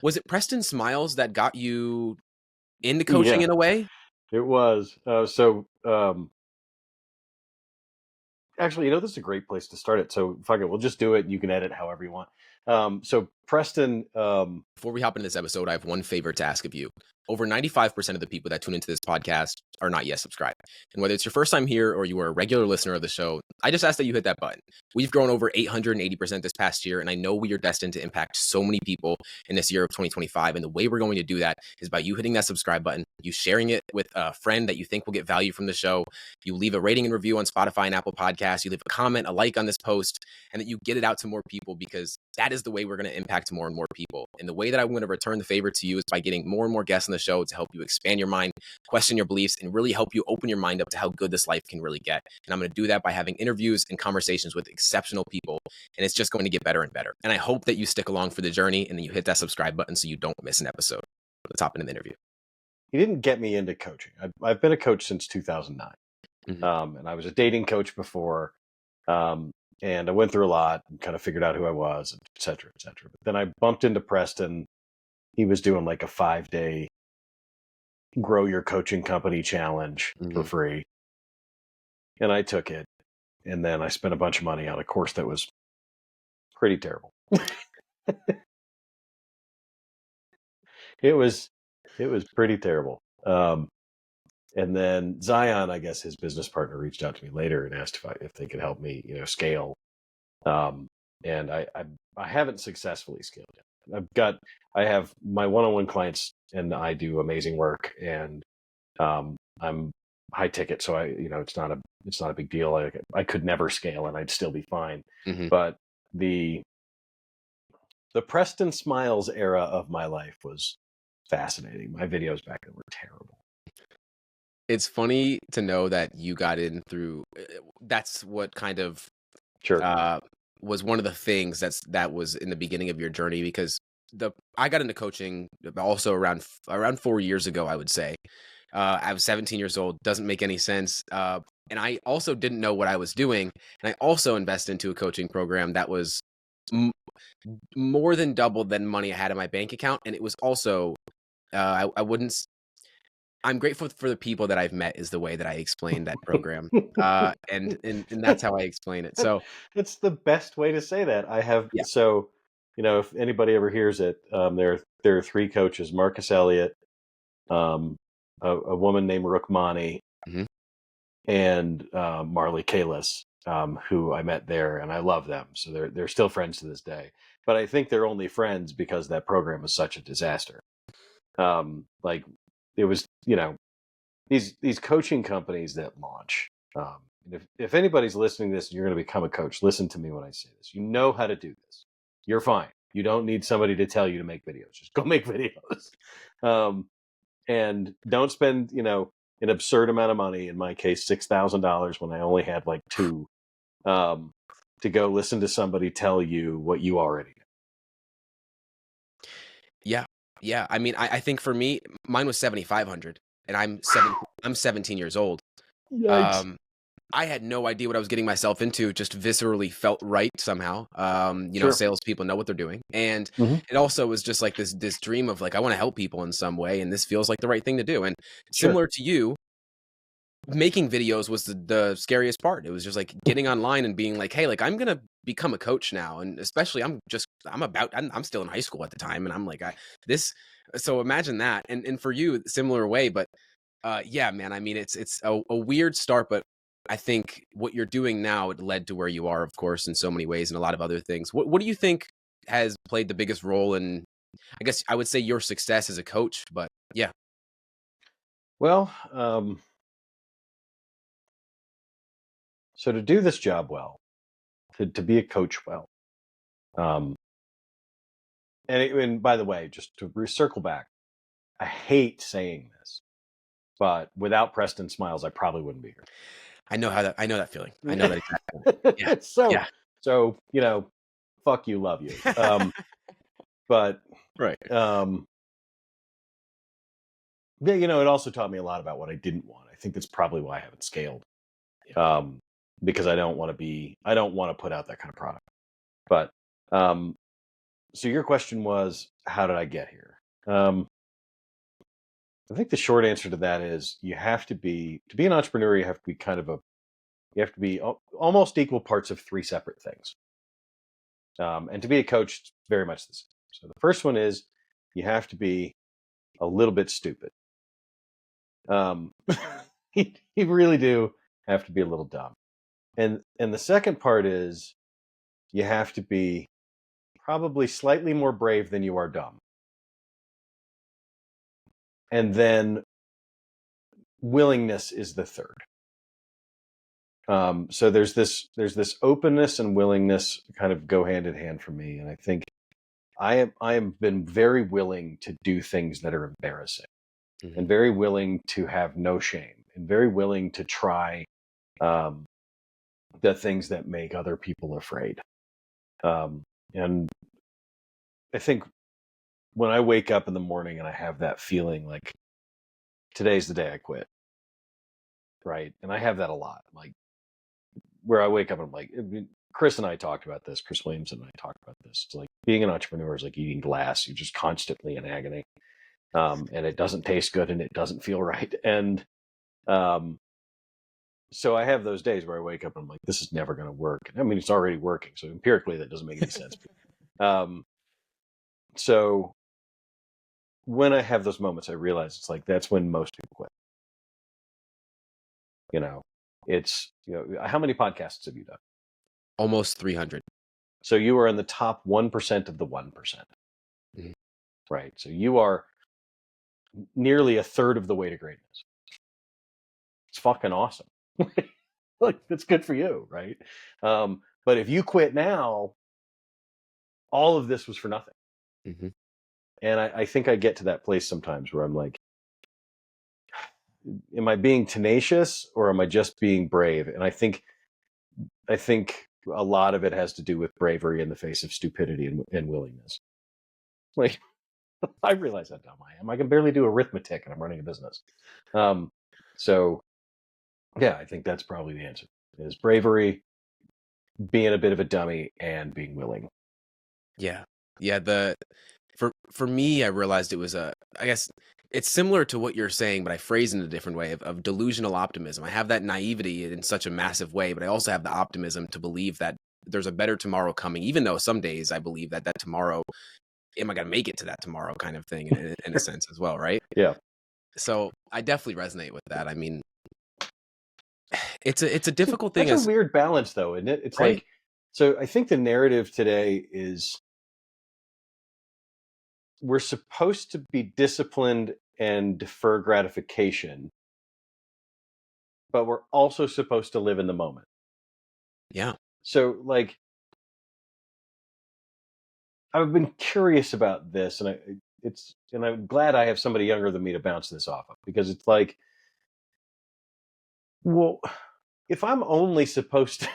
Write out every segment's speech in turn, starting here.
Was it Preston Smiles that got you into coaching Yeah, in a way? it was. Actually, this is a great place to start it. So fuck it, we'll just do it. You can edit however you want. So Preston, Before we hop into this episode, I have one favor to ask of you. Over 95% of the people that tune into this podcast are not yet subscribed. And whether it's your first time here or you are a regular listener of the show, I just ask that you hit that button. We've grown over 880% this past year, and I know we are destined to impact so many people in this year of 2025. And the way we're going to do that is by you hitting that subscribe button, you sharing it with a friend that you think will get value from the show, you leave a rating and review on Spotify and Apple Podcasts, you leave a comment, a like on this post, and that you get it out to more people, because that is the way we're going to impact more and more people. And the way that I'm going to return the favor to you is by getting more and more guests on the show to help you expand your mind, question your beliefs, and really help you open your mind up to how good this life can really get. And I'm going to do that by having interviews and conversations with exceptional people. And it's just going to get better and better. And I hope that you stick along for the journey and then you hit that subscribe button so you don't miss an episode. Let's hop into the interview. he didn't get me into coaching. I've been a coach since 2009. And I was a dating coach before. And I went through a lot and kind of figured out who I was, et cetera, et cetera. But then I bumped into Preston. He was doing like a 5-day grow your coaching company challenge for free. And I took it. And then I spent a bunch of money on a course that was pretty terrible. It was pretty terrible. And then Zion, I guess his business partner, reached out to me later and asked if they could help me, scale. And I haven't successfully scaled yet. I have my one-on-one clients, and I do amazing work, and I'm high ticket, so it's not a big deal. I could never scale, and I'd still be fine. But the Preston Smiles era of my life was fascinating. My videos back then were terrible. It's funny to know that you got in through. That's what kind of was one of the things that was in the beginning of your journey, because I got into coaching also around 4 years ago, I would say. I was 17 years old. Doesn't make any sense. And I also didn't know what I was doing. And I also invested into a coaching program that was more than double than money I had in my bank account. And it was also, I'm grateful for the people that I've met, is the way that I explain that program. And that's how I explain it. So it's the best way to say that. Yeah. So, if anybody ever hears it, there are 3 coaches: Marcus Elliott, a woman named Rukmani, and Marley Kalis, who I met there, and I love them. So they're still friends to this day. But I think they're only friends because that program was such a disaster. Like it was, these coaching companies that launch. If anybody's listening to this and you're going to become a coach, listen to me when I say this. You know how to do this. You're fine. You don't need somebody to tell you to make videos. Just go make videos. And don't spend, an absurd amount of money, in my case, $6,000 when I only had like 2, to go listen to somebody tell you what you already know. Yeah. I mean, I think for me, mine was 7,500, and I'm 17 years old. Yikes. I had no idea what I was getting myself into. Just viscerally felt right somehow. Sure. Salespeople know what they're doing, and it also was just like this dream of like, I want to help people in some way, and this feels like the right thing to do. And similar to you, making videos was the scariest part. It was just like getting online and being like, hey, like I'm gonna become a coach now, and especially I'm still in high school at the time, and I'm like so imagine that, and for you, similar way, but yeah, man, I mean, it's a weird start, but I think what you're doing now, it led to where you are, of course, in so many ways, and a lot of other things. What do you think has played the biggest role in, I guess I would say, your success as a coach? But yeah. Well, so to do this job well, to be a coach well, and by the way, just to circle back, I hate saying this, but without Preston Smiles, I probably wouldn't be here. I know that feeling. I know that exactly. Yeah. So, fuck you, love you. But right. Yeah, it also taught me a lot about what I didn't want. I think that's probably why I haven't scaled. Because I don't want to put out that kind of product. But so your question was, how did I get here? I think the short answer to that is to be an entrepreneur, you have to be you have to be almost equal parts of three separate things. And to be a coach, it's very much the same. So the first one is you have to be a little bit stupid. You really do have to be a little dumb. And the second part is you have to be probably slightly more brave than you are dumb. And then willingness is the third. So there's this openness and willingness kind of go hand in hand for me. And I think I have been very willing to do things that are embarrassing, and very willing to have no shame, and very willing to try the things that make other people afraid. And I think when I wake up in the morning and I have that feeling like today's the day I quit, right? And I have that a lot, like where I wake up and I'm like, Chris and I talked about this. Chris Williams and I talked about this. It's like being an entrepreneur is like eating glass. You're just constantly in agony, and it doesn't taste good and it doesn't feel right. And so I have those days where I wake up and I'm like, this is never going to work. I mean, it's already working. So empirically, that doesn't make any sense. So when I have those moments, I realize it's like, that's when most people quit. It's, how many podcasts have you done? Almost 300. So you are in the top 1% of the 1%. Mm-hmm. Right. So you are nearly a third of the way to greatness. It's fucking awesome. Like, that's good for you. Right. But if you quit now, all of this was for nothing. Mm-hmm. And I think I get to that place sometimes where I'm like, am I being tenacious or am I just being brave? And I think a lot of it has to do with bravery in the face of stupidity and willingness. Like, I realize how dumb I am. I can barely do arithmetic and I'm running a business. So yeah, I think that's probably the answer, is bravery, being a bit of a dummy, and being willing. Yeah. For me, I realized it was I guess it's similar to what you're saying, but I phrase it in a different way of delusional optimism. I have that naivety in such a massive way, but I also have the optimism to believe that there's a better tomorrow coming, even though some days I believe that tomorrow, am I going to make it to that tomorrow kind of thing in a sense as well, right? Yeah. So I definitely resonate with that. I mean, it's a difficult thing. That's a weird balance, though, isn't it? It's right? Like, so I think the narrative today is we're supposed to be disciplined and defer gratification, but we're also supposed to live in the moment. Yeah. So, like, I've been curious about this, and I'm glad I have somebody younger than me to bounce this off of, because it's like, well, if I'm only supposed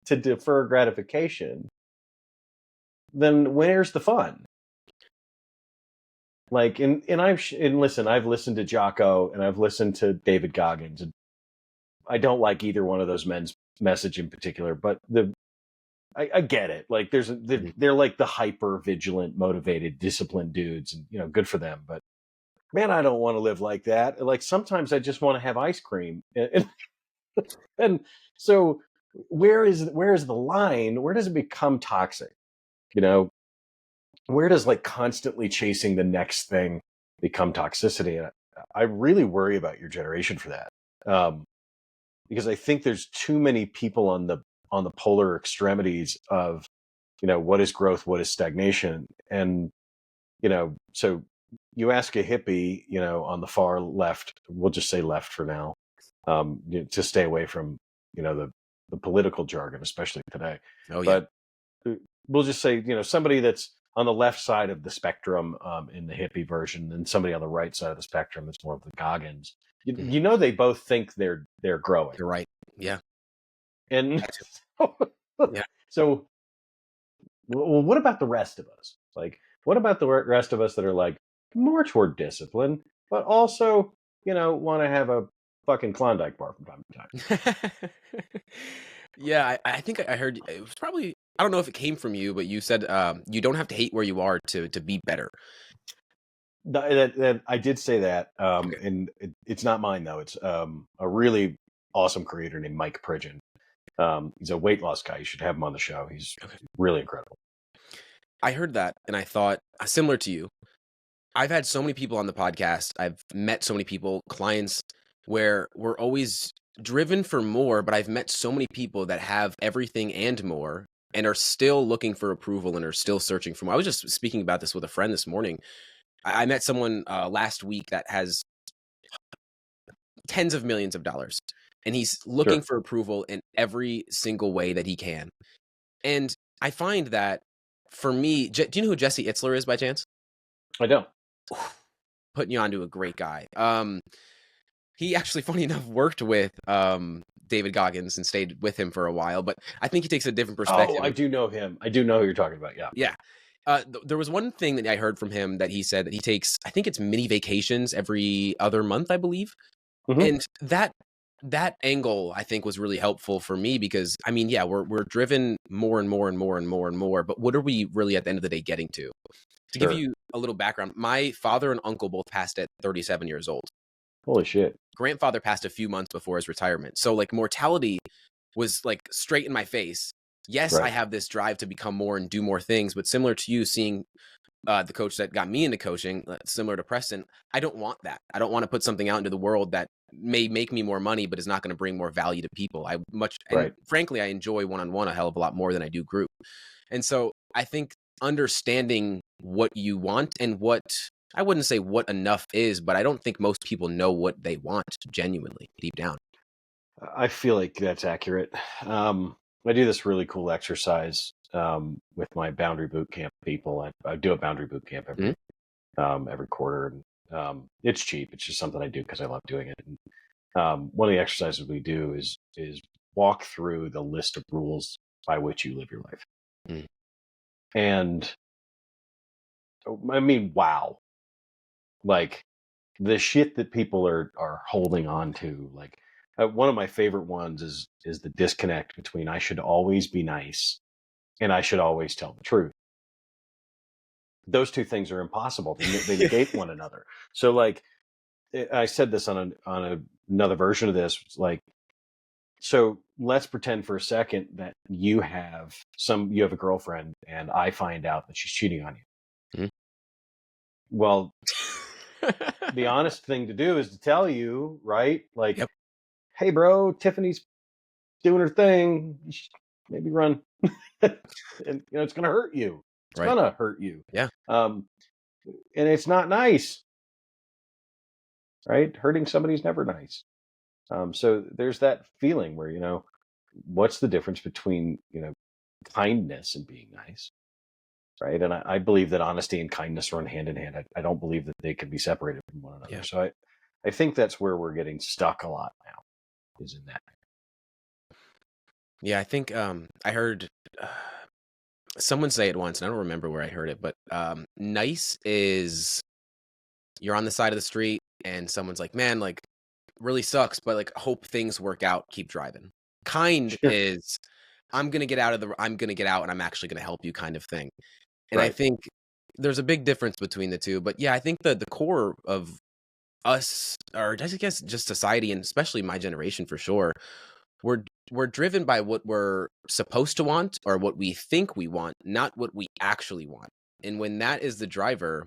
to defer gratification, then where's the fun? Like, and listen, I've listened to Jocko and I've listened to David Goggins, and I don't like either one of those men's message in particular, but I get it. Like, they're like the hyper vigilant, motivated, disciplined dudes, and good for them. But man, I don't want to live like that. Like, sometimes I just want to have ice cream, and so where is the line? Where does it become toxic? Where does, like, constantly chasing the next thing become toxicity? And I really worry about your generation for that, because I think there's too many people on the polar extremities of, what is growth, what is stagnation, and so you ask a hippie, on the far left, we'll just say left for now, to stay away from the political jargon, especially today. Oh yeah. But we'll just say somebody that's on the left side of the spectrum, in the hippie version, and somebody on the right side of the spectrum that's more of the Goggins. They both think they're growing. You're right. Yeah. And yeah. So, well, what about the rest of us? Like, what about the rest of us that are like more toward discipline, but also, want to have a fucking Klondike bar from time to time? Yeah, I think I heard it was probably I don't know if it came from you, but you said you don't have to hate where you are to be better. That I did say that, Okay. and it's not mine though. It's a really awesome creator named Mike Pridgeon. He's a weight loss guy. You should have him on the show. He's Okay. really incredible. I heard that and I thought, similar to you, I've had so many people on the podcast. I've met so many people, clients, where we're always driven for more, but I've met so many people that have everything and more and are still looking for approval and are still searching for more. I was just speaking about this with a friend this morning. I met someone last week that has tens of millions of dollars, and he's looking Sure. for approval in every single way that he can. And I find that for me, do you know who Jesse Itzler is by chance? I don't. Putting you onto a great guy. He actually, funny enough, worked with David Goggins and stayed with him for a while, but I think he takes a different Oh, perspective. I do know him. I do know who you're talking about. Yeah. Yeah. There was one thing that I heard from him that he said that he takes, I think it's mini vacations every other month, I believe. Mm-hmm. And that angle I think was really helpful for me because I mean, yeah, we're driven more and more and more and more and more, but what are we really at the end of the day getting to? To give Sure. you a little background, my father and uncle both passed at 37 years old. Holy shit. Grandfather passed a few months before his retirement. So like mortality was like straight in my face. Yes, I Right. have this drive to become more and do more things, but similar to you seeing the coach that got me into coaching, similar to Preston, I don't want that. I don't want to put something out into the world that may make me more money, but is not going to bring more value to people. And Right. frankly, I enjoy one-on-one a hell of a lot more than I do group. And so I think understanding what you want and what I wouldn't say what enough is, but I don't think most people know what they want genuinely deep down. I feel like that's accurate. I do this really cool exercise with my boundary boot camp people. I do a boundary boot camp Mhm. every quarter, and it's cheap. It's just something I do because I love doing it. And, one of the exercises we do is walk through the list of rules by which you live your life. Mm. And I mean, wow, like the shit that people are holding on to. Like one of my favorite ones is the disconnect between I should always be nice and I should always tell the truth. Those two things are impossible. They negate one another. So like I said this on another version of this. It's like, so let's pretend for a second that you have a girlfriend and I find out that she's cheating on you. Mhm. Well, the honest thing to do is to tell you, right? Like, Yep. hey, bro, Tiffany's doing her thing. You should maybe run. And it's going to hurt you. It's Right. going to hurt you. Yeah. And it's not nice, right? Hurting somebody's never nice. So there's that feeling where, what's the difference between, kindness and being nice, right? And I believe that honesty and kindness run hand in hand. I don't believe that they can be separated from one another. Yeah. So I think that's where we're getting stuck a lot now, is in that. Yeah. I think I heard someone say it once, and I don't remember where I heard it, but nice is you're on the side of the street and someone's like, man, like really sucks, but like hope things work out, keep driving. Kind Sure. is I'm gonna get out and I'm actually gonna help you kind of thing. And I Right. think there's a big difference between the two. But yeah, I think the core of us, or I guess just society, and especially my generation for sure, we're driven by what we're supposed to want or what we think we want, not what we actually want. And when that is the driver,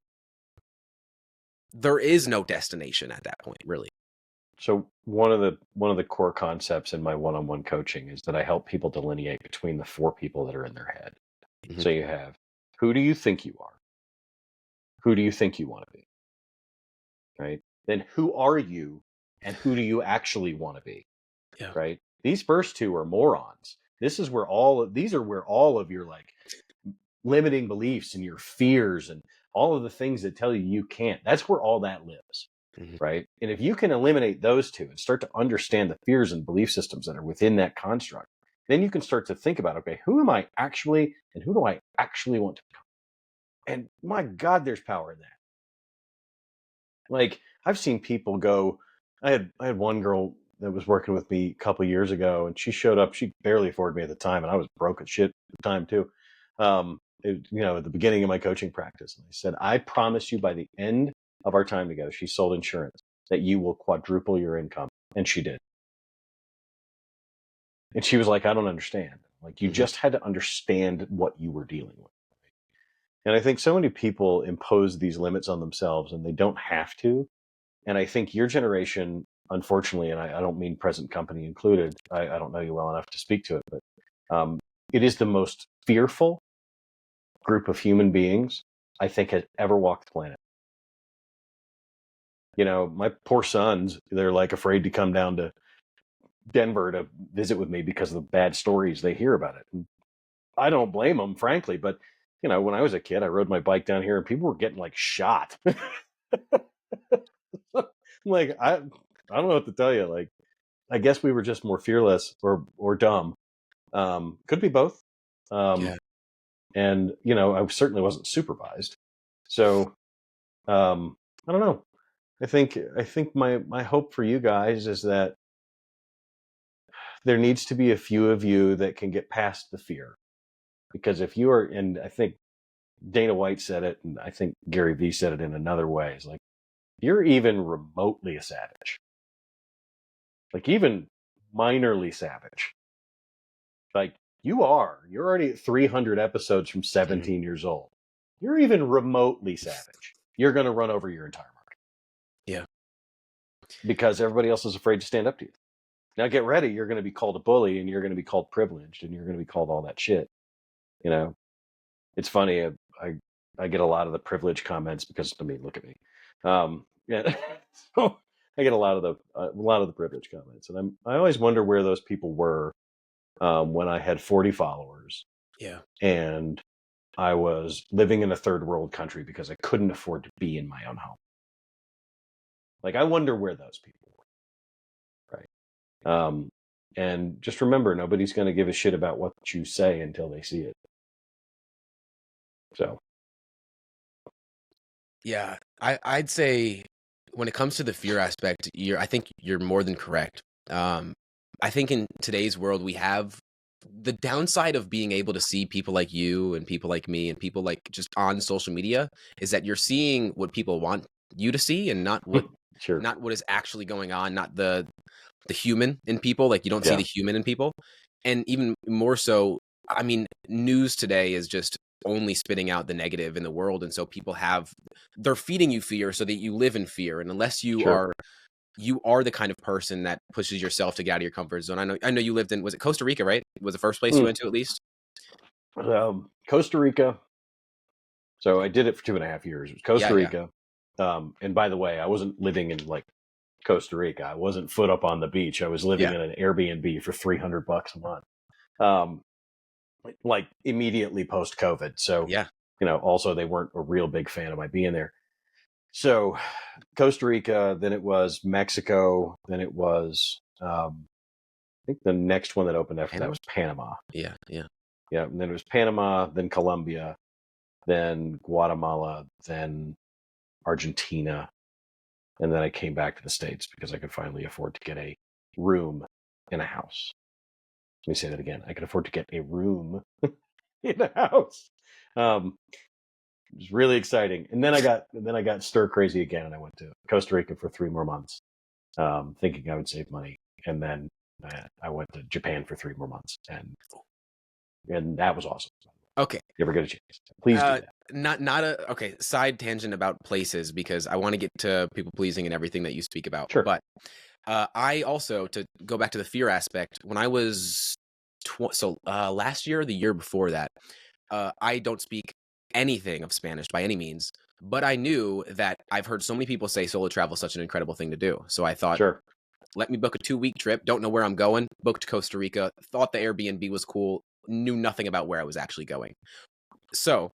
there is no destination at that point, really. So one of the core concepts in my one-on-one coaching is that I help people delineate between the four people that are in their head. Mhm. So you have, who do you think you are? Who do you think you want to be? Right? Then who are you and who do you actually want to be? Yeah. Right? These first two are morons. These are where all of your like limiting beliefs and your fears and all of the things that tell you you can't. That's where all that lives. Mhm. Right? And if you can eliminate those two and start to understand the fears and belief systems that are within that construct, then you can start to think about, okay, who am I actually and who do I actually want to become? And my God, there's power in that. Like I've seen people go, I had one girl that was working with me a couple years ago, and she showed up. She barely afforded me at the time, and I was broke as shit at the time too. At the beginning of my coaching practice, and I said, "I promise you, by the end of our time together," she sold insurance, "that you will quadruple your income," and she did. And she was like, "I don't understand." Like, you just had to understand what you were dealing with. And I think so many people impose these limits on themselves, and they don't have to. And I think your generation, unfortunately, and I don't mean present company included, I don't know you well enough to speak to it, but it is the most fearful group of human beings I think has ever walked the planet. My poor sons, they're like afraid to come down to Denver to visit with me because of the bad stories they hear about it. And I don't blame them, frankly, but when I was a kid, I rode my bike down here and people were getting like shot. Like, I don't know what to tell you. Like, I guess we were just more fearless or dumb. Could be both. Yeah. And I certainly wasn't supervised. So I don't know. I think my hope for you guys is that there needs to be a few of you that can get past the fear. Because if you are, and I think Dana White said it, and I think Gary Vee said it in another way, it's like, you're even remotely a savage, like even minorly savage. Like, you're already at 300 episodes from 17 years old. You're even remotely savage. You're going to run over your entire market. Yeah. Because everybody else is afraid to stand up to you. Now get ready. You're going to be called a bully, and you're going to be called privileged, and you're going to be called all that shit. It's funny. I get a lot of the privilege comments because, look at me. Yeah. So I get a lot of the privilege comments, and I always wonder where those people were when I had 40 followers. Yeah. And I was living in a third world country because I couldn't afford to be in my own home. Like, I wonder where those people were. Right. And just remember, nobody's going to give a shit about what you say until they see it. So. Yeah, I'd say when it comes to the fear aspect, I think you're more than correct. I think in today's world, we have the downside of being able to see people like you and people like me and people like just on social media is that you're seeing what people want you to see and not what Sure. not what is actually going on, not the human in people. Like, you don't see the human in people. And even more so, news today is just only spitting out the negative in the world. And so people they're feeding you fear so that you live in fear. And unless you are the kind of person that pushes yourself to get out of your comfort zone. I know you lived in, was it Costa Rica, right? Was the first place you went to, at least? Costa Rica. So I did it for 2.5 years. It was Costa Rica. And by the way, I wasn't living in like Costa Rica. I wasn't foot up on the beach. I was living in an Airbnb for $300 a month. Like immediately post COVID. So, also they weren't a real big fan of my being there. So Costa Rica, then it was Mexico, then it was, I think the next one that opened after that was Panama. Yeah. And then it was Panama, then Colombia, then Guatemala, then Argentina. And then I came back to the States because I could finally afford to get a room in a house. Let me say that again. I could afford to get a room in a house. It was really exciting. And then I got stir crazy again, and I went to Costa Rica for 3 more months, thinking I would save money. And then I went to Japan for 3 more months, and that was awesome. Okay. You ever get a chance? Please do that. Okay, side tangent about places, because I want to get to people pleasing and everything that you speak about. Sure. But I also, to go back to the fear aspect, when I was last year, the year before that, I don't speak anything of Spanish by any means, but I knew that I've heard so many people say solo travel is such an incredible thing to do. So I thought, let me book a 2-week trip. Don't know where I'm going. Booked Costa Rica. Thought the Airbnb was cool. Knew nothing about where I was actually going. So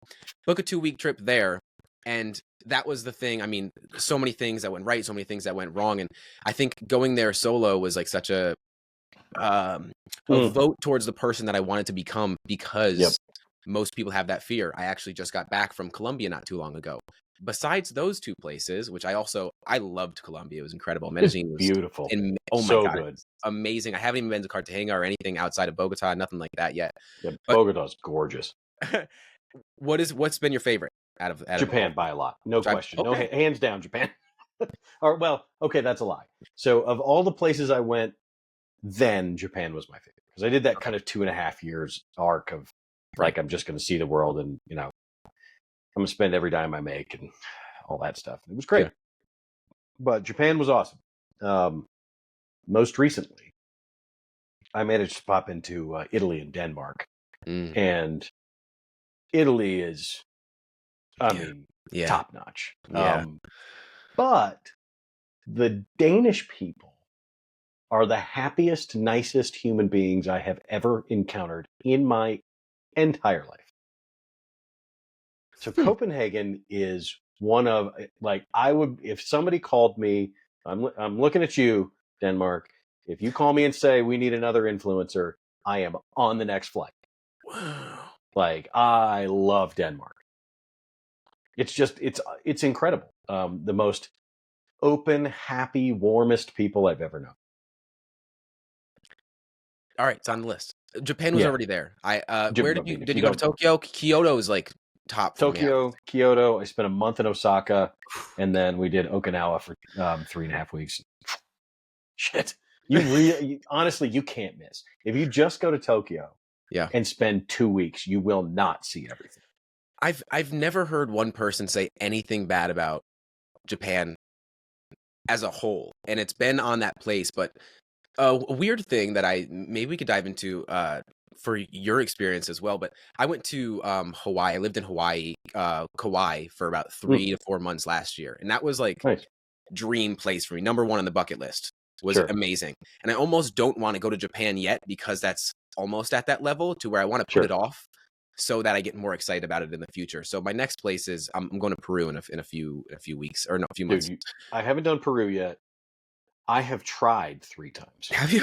book a 2-week trip there. And that was the thing. So many things that went right, so many things that went wrong. And I think going there solo was like such a vote towards the person that I wanted to become, because most people have that fear. I actually just got back from Colombia not too long ago. besides those two places, which I loved Colombia. It was incredible. It's Medellin was beautiful. oh my So God, good. it's amazing. I haven't even been to Cartagena or anything outside of Bogota, nothing like that yet. Yeah, But Bogota's gorgeous. what's been your favorite out of Japan by a lot, no question. No, Okay. hands down, Japan. Or well, okay, that's a lie. So of all the places I went, then Japan was my favorite because I did that kind of 2.5 years arc of like I'm just going to see the world and I'm going to spend every dime I make and all that stuff. It was great, Yeah. but Japan was awesome. Most recently, I managed to pop into Italy and Denmark, and Italy is, I mean, top notch. Yeah. But the Danish people are the happiest, nicest human beings I have ever encountered in my entire life. So Copenhagen is one of, like, I would, if somebody called me, I'm looking at you, Denmark. If you call me and say we need another influencer, I am on the next flight. Wow. Like, I love Denmark. It's just, it's incredible. The most open, happy, warmest people I've ever known. All right, it's on the list. Japan was already there. Where did you go to Tokyo? Kyoto is like top for me. Kyoto. I spent a month in Osaka, and then we did Okinawa for 3.5 weeks. Shit, honestly, you can't miss if you just go to Tokyo. Yeah, and spend 2 weeks, you will not see everything. I've never heard one person say anything bad about Japan as a whole, and it's been on that place. But a weird thing that maybe we could dive into for your experience as well. But I went to Hawaii. I lived in Hawaii, Kauai, for about 3 to 4 months last year, and that was like dream place for me. Number one on the bucket list. Was amazing, and I almost don't want to go to Japan yet because that's almost at that level to where I want to put it off so that I get more excited about it in the future. So my next place is I'm going to Peru in a few weeks or no, a few months. I haven't done Peru yet. I have tried 3 times. Have you?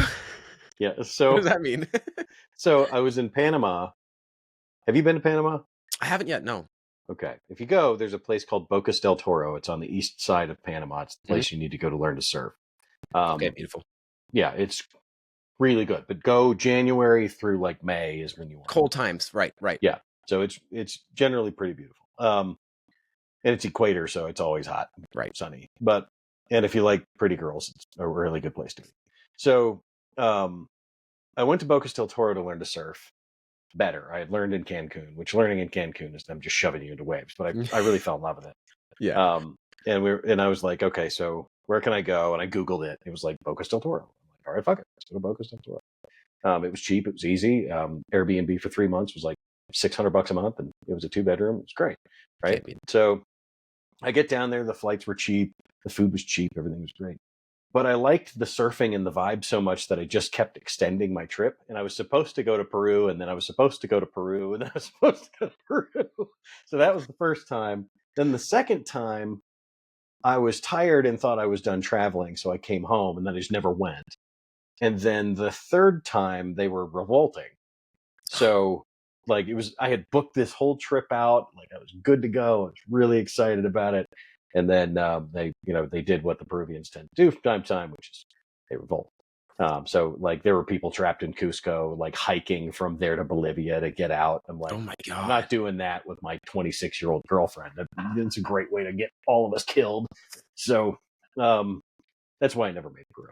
Yeah. So what does that mean? So I was in Panama. Have you been to Panama? I haven't yet. No. Okay. If you go, there's a place called Bocas del Toro. It's on the east side of Panama. It's the place you need to go to learn to surf. Okay, beautiful. Yeah, it's really good. But go January through like May is when you want. Cold times, right? Yeah, so it's generally pretty beautiful. And it's equator, so it's always hot, sunny. But and if you like pretty girls, it's a really good place to be. So I went to Bocas del Toro to learn to surf better. I had learned in Cancun, which learning in Cancun is them just shoving you into waves. But I really fell in love with it. Yeah. And I was like, okay, so where can I go? And I Googled it. It was like Bocas del Toro. I'm like, all right, fuck it. Let's go to Bocas del Toro. It was cheap. It was easy. Airbnb for 3 months was like $600 a month, and it was a 2-bedroom. It was great. Right. So I get down there. The flights were cheap. The food was cheap. Everything was great. But I liked the surfing and the vibe so much that I just kept extending my trip. And I was supposed to go to Peru, and then I was supposed to go to Peru, and then I was supposed to go to Peru. So that was the first time. Then the second time, I was tired and thought I was done traveling, so I came home, and then I just never went. And then the third time, they were revolting. So, like, I had booked this whole trip out, like I was good to go. I was really excited about it. And then they did what the Peruvians tend to do from time to time, which is they revolt. So, like, there were people trapped in Cusco, like hiking from there to Bolivia to get out. I'm like, oh my God, I'm not doing that with my 26-year-old girlfriend. That's a great way to get all of us killed. So that's why I never made Peru.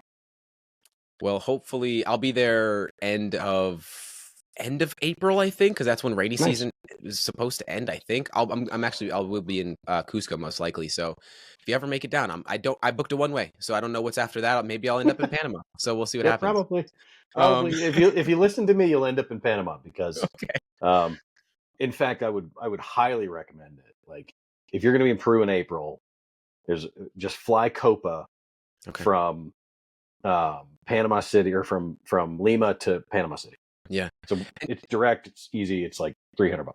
Well, hopefully I'll be there end of April, I think, because that's when rainy season is supposed to end. I think I will be in Cusco most likely. So if you ever make it down, I booked a one-way, so I don't know what's after that. Maybe I'll end up in Panama. So we'll see what happens. Probably. If you listen to me, you'll end up in Panama because, in fact, I would highly recommend it. Like, if you're going to be in Peru in April, there's just fly Copa from Panama City or from Lima to Panama City. Yeah. So it's direct. It's easy. It's like $300.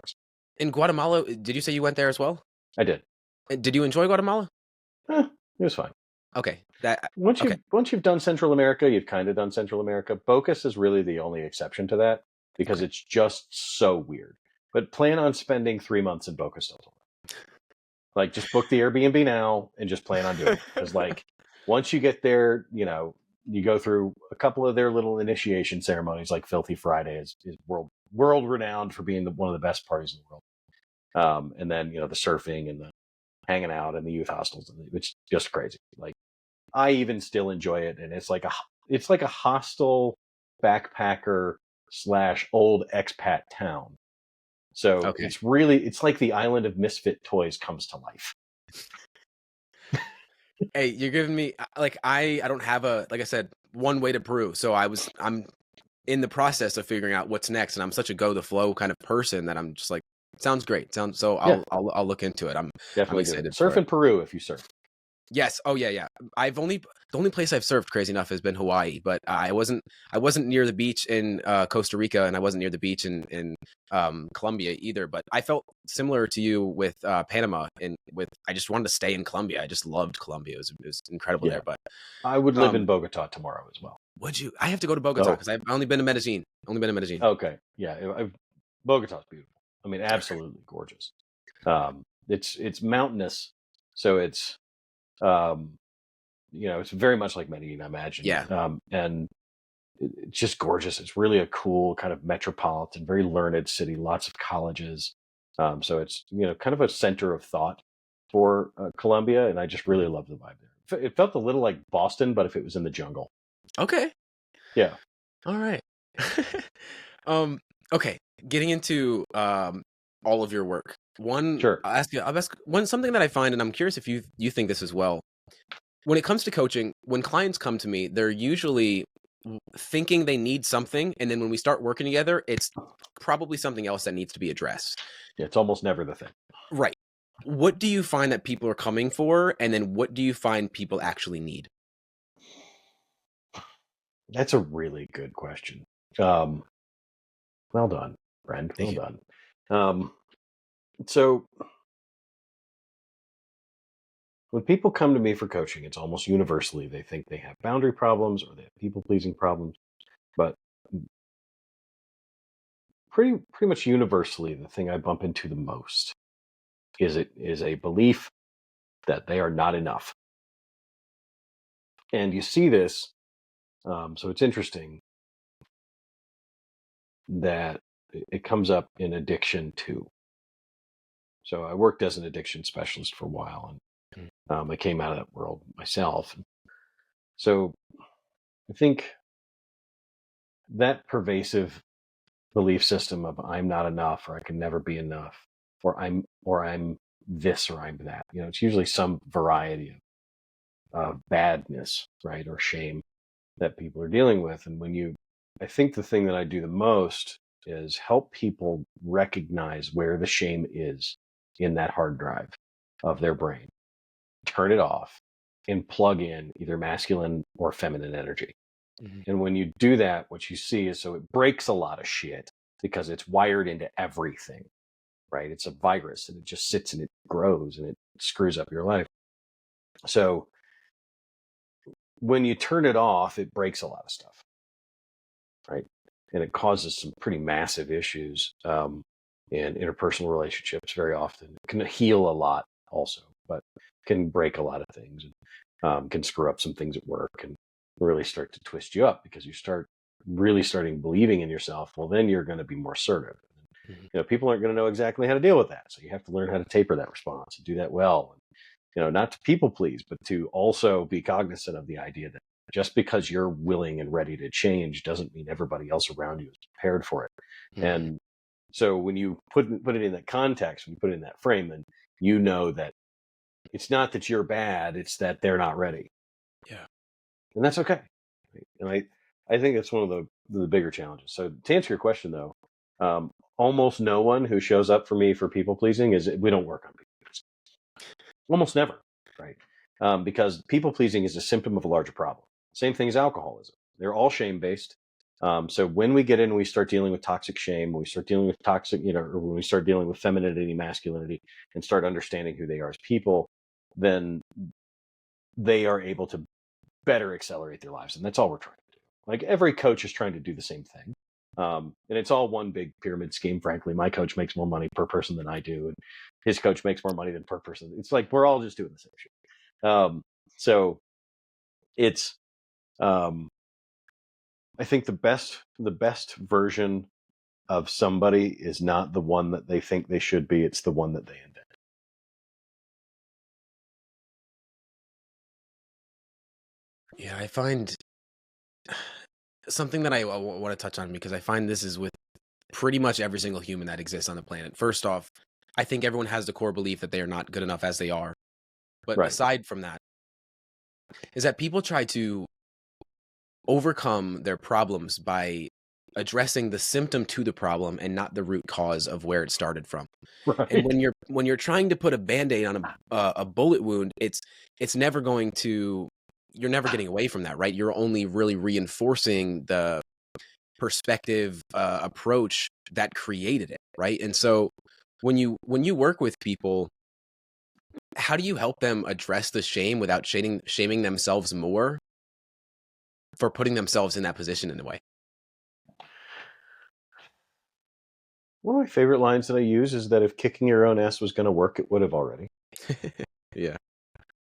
In Guatemala, did you say you went there as well? I did. Did you enjoy Guatemala? It was fine. Okay. Once you've done Central America, you've kind of done Central America. Bocas is really the only exception to that because it's just so weird. But plan on spending 3 months in Bocas del Toro. Like, just book the Airbnb now and just plan on doing it. Because, like, once you get there, you know, you go through a couple of their little initiation ceremonies, like Filthy Friday is world renowned for being one of the best parties in the world. And then, you know, the surfing and the hanging out and the youth hostels, it's just crazy. Like, I even still enjoy it, and it's like a hostel backpacker / old expat town. So Okay. it's like the island of misfit toys comes to life. Hey, you're giving me like I don't have like I said, one way to brew. So I'm in the process of figuring out what's next, and I'm such a go the flow kind of person that I'm just like, sounds great. Yeah, I'll look into it. I'm definitely do it. excited Surf for it. in Peru if you surf. Yes. Oh yeah, yeah. The only place I've surfed, crazy enough, has been Hawaii, but I wasn't near the beach in Costa Rica, and I wasn't near the beach in Colombia either. But I felt similar to you with Panama, and with I just wanted to stay in Colombia. I just loved Colombia. It was incredible Yeah, there. But I would live in Bogota tomorrow as well. would you? I have to go to Bogota because I've only been to Medellin. Only been to Medellin. Okay, yeah, Bogota's beautiful. I mean, absolutely gorgeous. It's mountainous, so it's um, you know, it's very much like Medellin, I imagine. Yeah. And it's just gorgeous. It's really a cool kind of metropolitan, very learned city, lots of colleges. So it's, you know, kind of a center of thought for Colombia, and I just really love the vibe there. It felt a little like Boston, but if it was in the jungle. Okay. Yeah. All right. Okay. Getting into all of your work. Sure. I'll ask one something that I find, and I'm curious if you think this as well. When it comes to coaching, when clients come to me, they're usually thinking they need something, and then when we start working together, it's probably something else that needs to be addressed. Yeah, it's almost never the thing. Right. What do you find that people are coming for, and then what do you find people actually need? That's a really good question. Um, well done, friend. Well Thank you. done. Um, so when people come to me for coaching, it's almost universally they think they have boundary problems or they have people pleasing problems. But pretty much universally, the thing I bump into the most is a belief that they are not enough. And you see this, so it's interesting that it comes up in addiction too. So I worked as an addiction specialist for a while, and I came out of that world myself. So I think that pervasive belief system of I'm not enough, or I can never be enough, or I'm this or I'm that. You know, it's usually some variety of badness, right, or shame that people are dealing with. And I think the thing that I do the most is help people recognize where the shame is in that hard drive of their brain, turn it off, and plug in either masculine or feminine energy. Mhm. And when you do that, what you see is, so it breaks a lot of shit because it's wired into everything, right? It's a virus and it just sits and it grows and it screws up your life. So when you turn it off, it breaks a lot of stuff, right? And it causes some pretty massive issues in interpersonal relationships very often. It can heal a lot also, but can break a lot of things, and can screw up some things at work and really start to twist you up because you start really starting believing in yourself. Well, then you're going to be more assertive. Mhm. You know, people aren't going to know exactly how to deal with that. So you have to learn how to taper that response and do that well. And, you know, not to people please, but to also be cognizant of the idea that just because you're willing and ready to change doesn't mean everybody else around you is prepared for it. Mhm. And so when you put it in that context, when you put it in that frame, then you know that it's not that you're bad, it's that they're not ready. Yeah. And that's okay. And I think that's one of the bigger challenges. So to answer your question though, almost no one who shows up for me for people pleasing we don't work on people pleasing. Almost never, right? Because people pleasing is a symptom of a larger problem. Same thing as alcoholism. They're all shame based. So when we get in and we start dealing with toxic shame, when we start dealing with toxic, you know, or when we start dealing with femininity, masculinity, and start understanding who they are as people, then they are able to better accelerate their lives. And that's all we're trying to do. Like every coach is trying to do the same thing. And it's all one big pyramid scheme. Frankly, my coach makes more money per person than I do, and his coach makes more money than per person. It's like we're all just doing the same shit. So it's, um, I think the best version of somebody is not the one that they think they should be. It's the one that they invent. Yeah, I find something that I want to touch on, because I find this is with pretty much every single human that exists on the planet. First off, I think everyone has the core belief that they are not good enough as they are. But Right. aside from that, is that people try to overcome their problems by addressing the symptom to the problem and not the root cause of where it started from. And Right. when you're trying to put a Band-Aid on a bullet wound, it's never going to, you're never getting away from that, right? You're only really reinforcing the perspective approach that created it, right? And so when you work with people, how do you help them address the shame without shaming themselves more for putting themselves in that position in a way? One of my favorite lines that I use is that if kicking your own ass was going to work, it would have already. Yeah.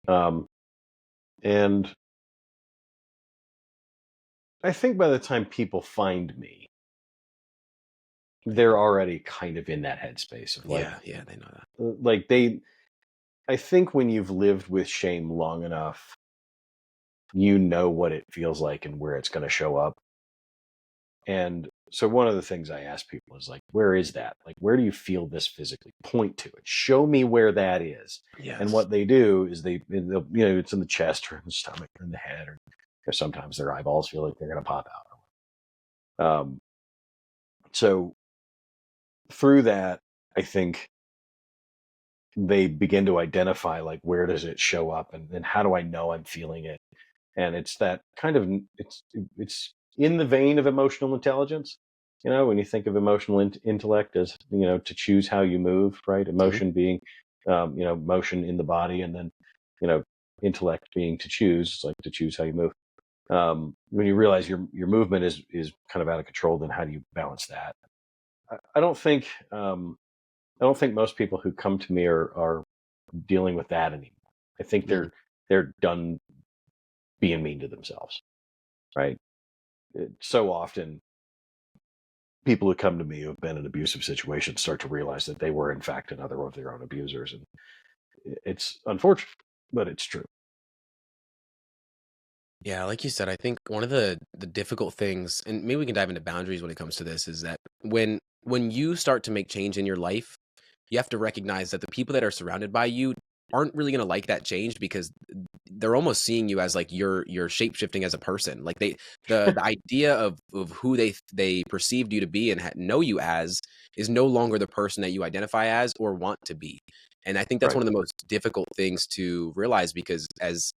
Um, and I think by the time people find me, they're already kind of in that headspace of like, Yeah, they know that. like I think when you've lived with shame long enough, you know what it feels like and where it's going to show up. And so one of the things I ask people is like, where is that? Like, where do you feel this physically? Point to it. Show me where that is. And Yes. what they do is they'll, it's in the chest or in the stomach or in the head, or sometimes their eyeballs feel like they're going to pop out. So through that, I think they begin to identify like, where does it show up, and how do I know I'm feeling it? And it's that kind of, it's in the vein of emotional intelligence. When you think of emotional intellect as, to choose how you move, right? Mhm. Emotion being, motion in the body, and then, you know, intellect being to choose, like to choose how you move. When you realize your movement is kind of out of control, then how do you balance that? I don't think, I don't think most people who come to me are dealing with that anymore. I think Mhm. they're done being mean to themselves, right? So often people who come to me who have been in abusive situations start to realize that they were in fact another of their own abusers, and it's unfortunate, but it's true. Yeah, like you said, I think one of the difficult things, and maybe we can dive into boundaries when it comes to this, is that when you start to make change in your life, you have to recognize that the people that are surrounded by you aren't really going to like that change, because they're almost seeing you as like you're shape shifting as a person. Like the idea of who they perceived you to be and know you as is no longer the person that you identify as or want to be. And I think that's Right. one of the most difficult things to realize, because as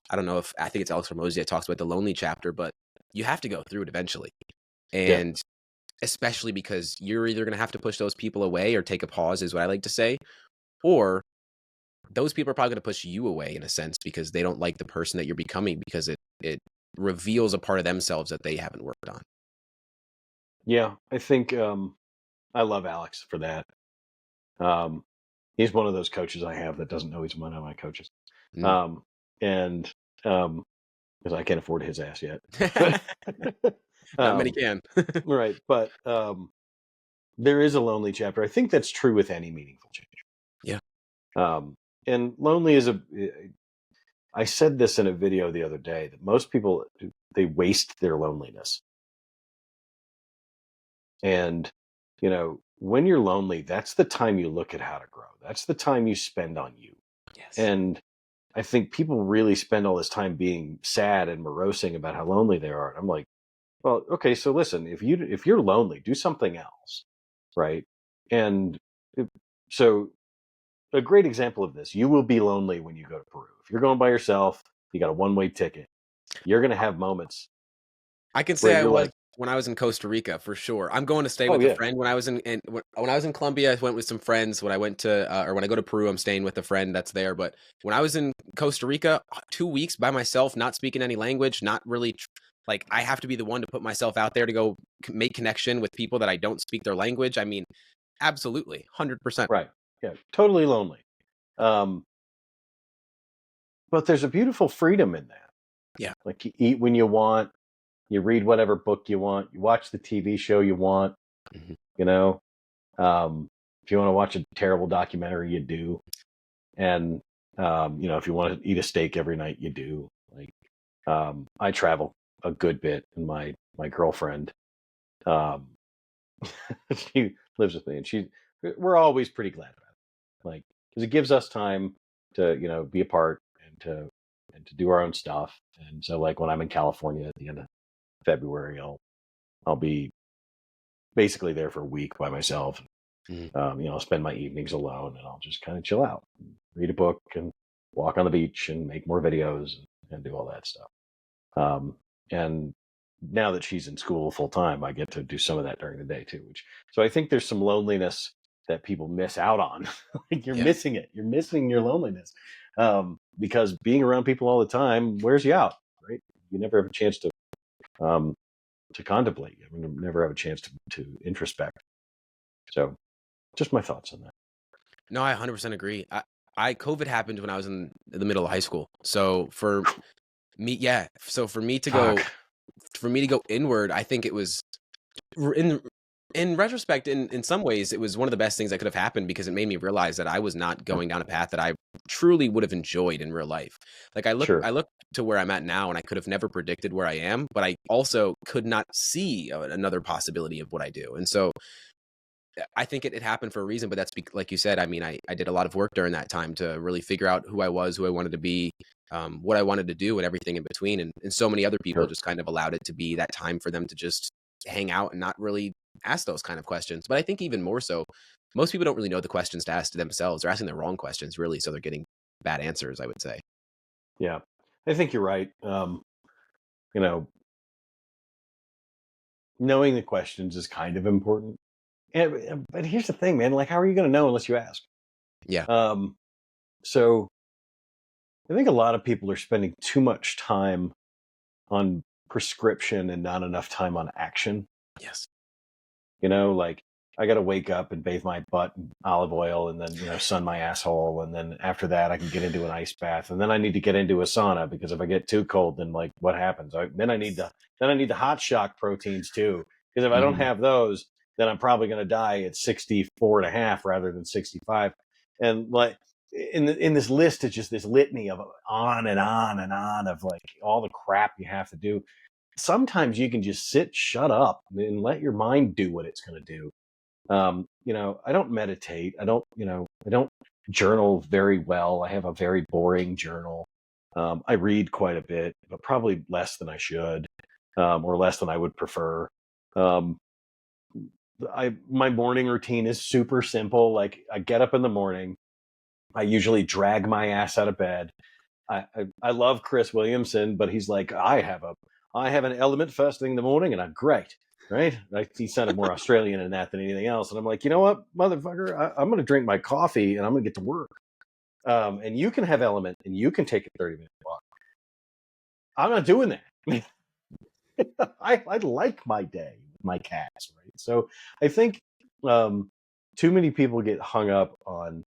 I don't know if I think it's Alex Ramosi that talks about the lonely chapter, but you have to go through it eventually. Yeah. And especially because you're either going to have to push those people away or take a pause, is what I like to say, or those people are probably going to push you away in a sense, because they don't like the person that you're becoming, because it reveals a part of themselves that they haven't worked on. Yeah. I think, I love Alex for that. Um, he's one of those coaches I have that doesn't know he's one of my coaches. Mm. Um, and, because I can't afford his ass yet, but, Not many um, can. right. But, there is a lonely chapter. I think that's true with any meaningful change. Yeah. Um, and lonely is I said this in a video the other day that most people, they waste their loneliness. And, when you're lonely, that's the time you look at how to grow. That's the time you spend on you. Yes. And I think people really spend all this time being sad and morosing about how lonely they are. And I'm like, well, okay, so listen, if you're lonely, do something else, right? And if, so a great example of this, you will be lonely when you go to Peru. If you're going by yourself, you got a one-way ticket. You're going to have moments I can where say I you're was like, when I was in Costa Rica for sure. I'm going to stay oh with a yeah, friend. When I was when I was in Colombia, I went with some friends. When I went to or when I go to Peru, I'm staying with a friend that's there. But when I was in Costa Rica, 2 weeks by myself, not speaking any language, not really Like, I have to be the one to put myself out there to go make connection with people that I don't speak their language. I mean, absolutely, 100%. Right. Yeah. Totally lonely. Um, but there's a beautiful freedom in that. Yeah. Like you eat when you want, you read whatever book you want, you watch the TV show you want, Mhm. you know. If you want to watch a terrible documentary, you do. And if you want to eat a steak every night, you do. Like I travel a good bit, and my girlfriend, um, she lives with me, and we're always pretty glad about it. Like, because it gives us time to be apart and to do our own stuff. And so, like, when I'm in California at the end of February, I'll be basically there for a week by myself. Mhm. I'll spend my evenings alone, and I'll just kind of chill out, read a book, and walk on the beach, and make more videos, and do all that stuff. And now that she's in school full time, I get to do some of that during the day too. So I think there's some loneliness that people miss out on. Like you're Yeah. missing it. You're missing your loneliness because being around people all the time wears you out. Right? You never have a chance to contemplate. You never have a chance to introspect. So, just my thoughts on that. No, I 100% agree. COVID happened when I was in the middle of high school. So for me, yeah. So Fuck. for me to go inward, I think it was in retrospect, in some ways, it was one of the best things that could have happened because it made me realize that I was not going down a path that I truly would have enjoyed in real life. Like Sure. I look to where I'm at now, and I could have never predicted where I am, but I also could not see another possibility of what I do. And so I think it happened for a reason, but like you said, I mean, I did a lot of work during that time to really figure out who I was, who I wanted to be, what I wanted to do, and everything in between. And so many other people Sure. just kind of allowed it to be that time for them to just hang out and not really ask those kind of questions. But I think even more so, most people don't really know the questions to ask to themselves. They're asking the wrong questions, really. So they're getting bad answers, I would say. Yeah. I think you're right. You know, knowing the questions is kind of important. But here's the thing, man. Like, how are you going to know unless you ask? Yeah. Um, so I think a lot of people are spending too much time on prescription and not enough time on action. Yes. Like I got to wake up and bathe my butt in olive oil and then, sun my asshole. And then after that, I can get into an ice bath. And then I need to get into a sauna because if I get too cold, then like what happens? Then I need the hot shock proteins too. Because if I don't Mhm. have those, then I'm probably going to die at 64 and a half rather than 65. And like in this list, it's just this litany of on and on and on of like all the crap you have to do. Sometimes you can just shut up and let your mind do what it's going to do. I don't meditate. I don't journal very well. I have a very boring journal. I read quite a bit, but probably less than I should, or less than I would prefer. Um, my morning routine is super simple. Like I get up in the morning. I usually drag my ass out of bed. I love Chris Williamson, but he's like, I have an element first thing in the morning, and I'm great, right? He sounded more Australian in that than anything else, and I'm like, you know what, motherfucker, I'm going to drink my coffee and I'm going to get to work. And you can have element, and you can take a 30-minute walk. I'm not doing that. I like my day with my cats, right? So I think too many people get hung up on,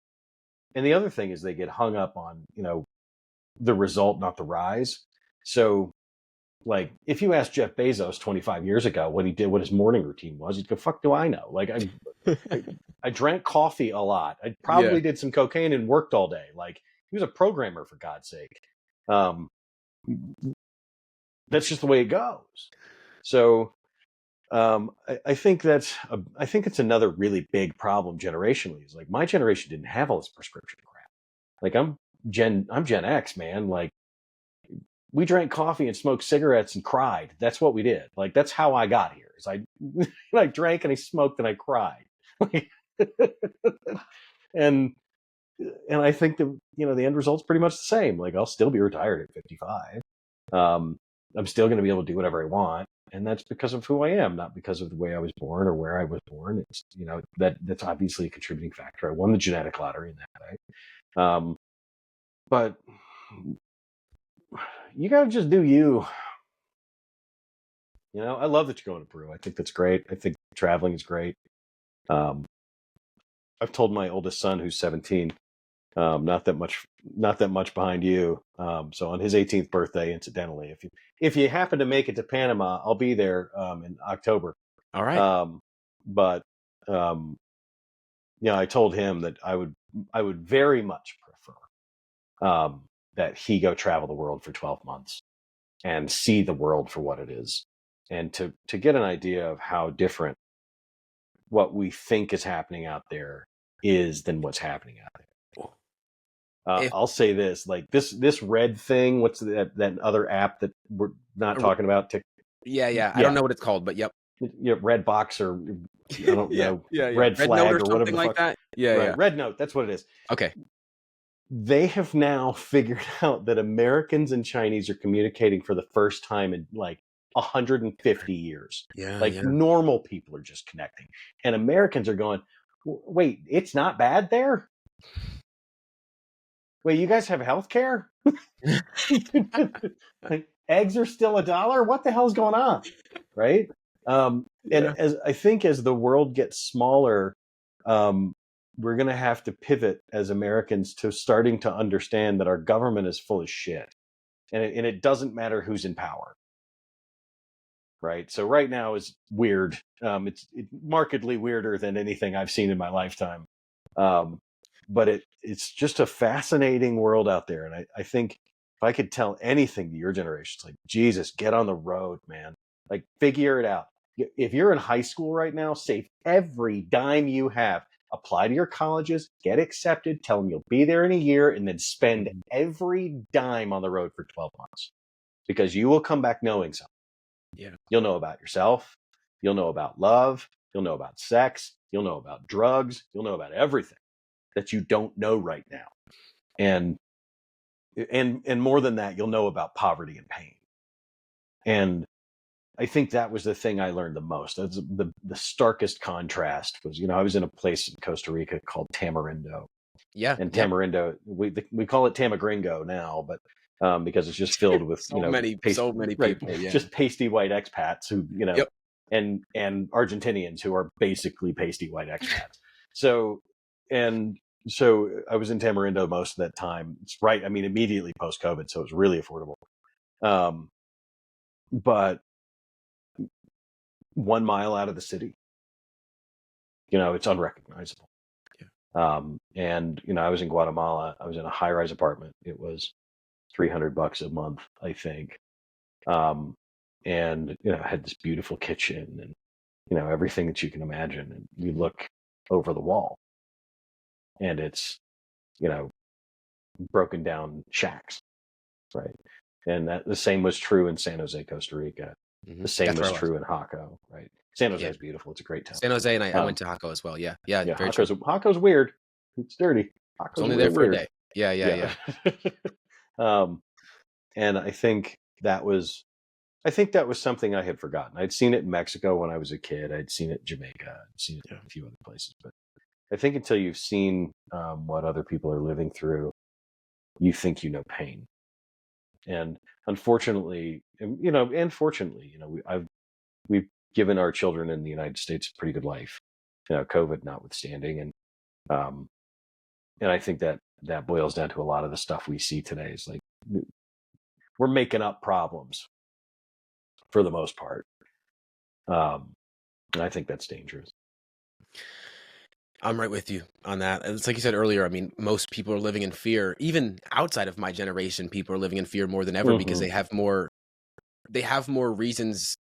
and the other thing is they get hung up on, the result, not the rise. So, like, if you asked Jeff Bezos 25 years ago what he did, what his morning routine was, he'd go, "Fuck, do I know?" Like, I drank coffee a lot. I Yeah. probably did some cocaine and worked all day. Like, he was a programmer for God's sake. Um, that's just the way it goes. So, I think I think it's another really big problem generationally. Is like my generation didn't have all this prescription crap. Like I'm Gen X, man. Like we drank coffee and smoked cigarettes and cried. That's what we did. Like that's how I got here. Is I I drank and I smoked and I cried. and and I think that the end result's pretty much the same. Like I'll still be retired at 55. Um, I'm still going to be able to do whatever I want, and that's because of who I am, not because of the way I was born or where I was born. It's that's obviously a contributing factor. I won the genetic lottery in that way, but you got to just do you. I love that you're going to Peru. I think that's great. I think traveling is great. Um, I've told my oldest son, who's 17, not that much behind you. So on his 18th birthday, incidentally, if you happen to make it to Panama, I'll be there in October. All right. But I told him that I would very much prefer that he go travel the world for 12 months and see the world for what it is, and to get an idea of how different what we think is happening out there is than what's happening out there. I'll say this, like this red thing, what's that other app that we're not talking about? Yeah. I don't know what it's called, but yep. Red Box, or I don't know, Red Flag Note or whatever the like fuck. that. Yeah, right. yeah. Red Note, that's what it is. Okay. They have now figured out that Americans and Chinese are communicating for the first time in like 150 years. Yeah, like normal people are just connecting, and Americans are going, wait, it's not bad there? Wait, you guys have health care? Like, eggs are still $1? What the hell's going on? Right? And as I think as the world gets smaller, we're going to have to pivot as Americans to starting to understand that our government is full of shit, and it doesn't matter who's in power. Right. So right now is weird. It's markedly weirder than anything I've seen in my lifetime. But it's just a fascinating world out there. And I think if I could tell anything to your generation, it's like, Jesus, get on the road, man. Like, figure it out. If you're in high school right now, save every dime you have. Apply to your colleges, get accepted, tell them you'll be there in a year, and then spend every dime on the road for 12 months. Because you will come back knowing something. Yeah. You'll know about yourself. You'll know about love. You'll know about sex. You'll know about drugs. You'll know about everything that you don't know right now. And more than that, you'll know about poverty and pain. And I think that was the thing I learned the most. That's the starkest contrast was, I was in a place in Costa Rica called Tamarindo. Yeah. And Tamarindo, we call it Tamagringo now, but because it's just filled with so many people, just pasty white expats who and Argentinians who are basically pasty white expats. So I was in Tamarindo most of that time. It's right, I mean, immediately post COVID, so it was really affordable. But 1 mile out of the city, it's unrecognizable. And I was in Guatemala. I was in a high-rise apartment. It was $300 a month, I think. And had this beautiful kitchen and everything that you can imagine. And you look over the wall, and it's broken down shacks, right? And the same was true in San Jose, Costa Rica. Mm-hmm. The same was true in Jaco, right? San Jose is beautiful. It's a great town. And I went to Jaco as well. Yeah. Jaco's weird. It's dirty. It's only there for a day. Yeah. And I think that was something I had forgotten. I'd seen it in Mexico when I was a kid. I'd seen it in Jamaica. I'd seen it in a few other places. But I think until you've seen what other people are living through, you think pain. And unfortunately, we've given our children in the United States a pretty good life, COVID notwithstanding. And I think that boils down to a lot of the stuff we see today is like, we're making up problems for the most part. And I think that's dangerous. I'm right with you on that. It's like you said earlier. I mean, most people are living in fear. Even outside of my generation, people are living in fear more than ever mm-hmm. because they have more reasons.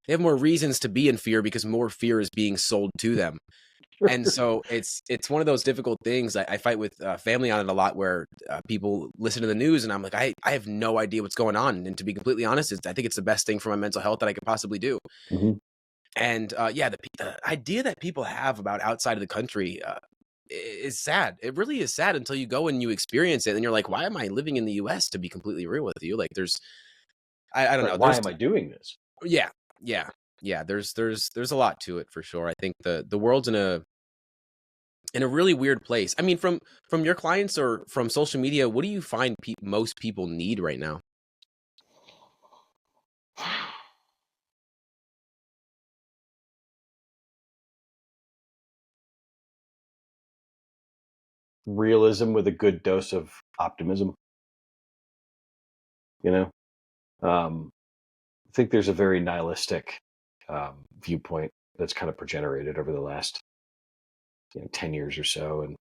They have more reasons to be in fear because more fear is being sold to them. And so it's one of those difficult things. I fight with family on it a lot, where people listen to the news and I'm like, I have no idea what's going on. And to be completely honest, I think it's the best thing for my mental health that I could possibly do. Mm-hmm. And the idea that people have about outside of the country is sad. It really is sad until you go and you experience it. And you're like, why am I living in the US, to be completely real with you? Like I don't know. Why am I doing this? Yeah. There's a lot to it for sure. I think the world's in a really weird place. I mean, from your clients or from social media, what do you find most people need right now? realism with a good dose of optimism. I think there's a very nihilistic viewpoint that's kind of progenerated over the last 10 years or so, and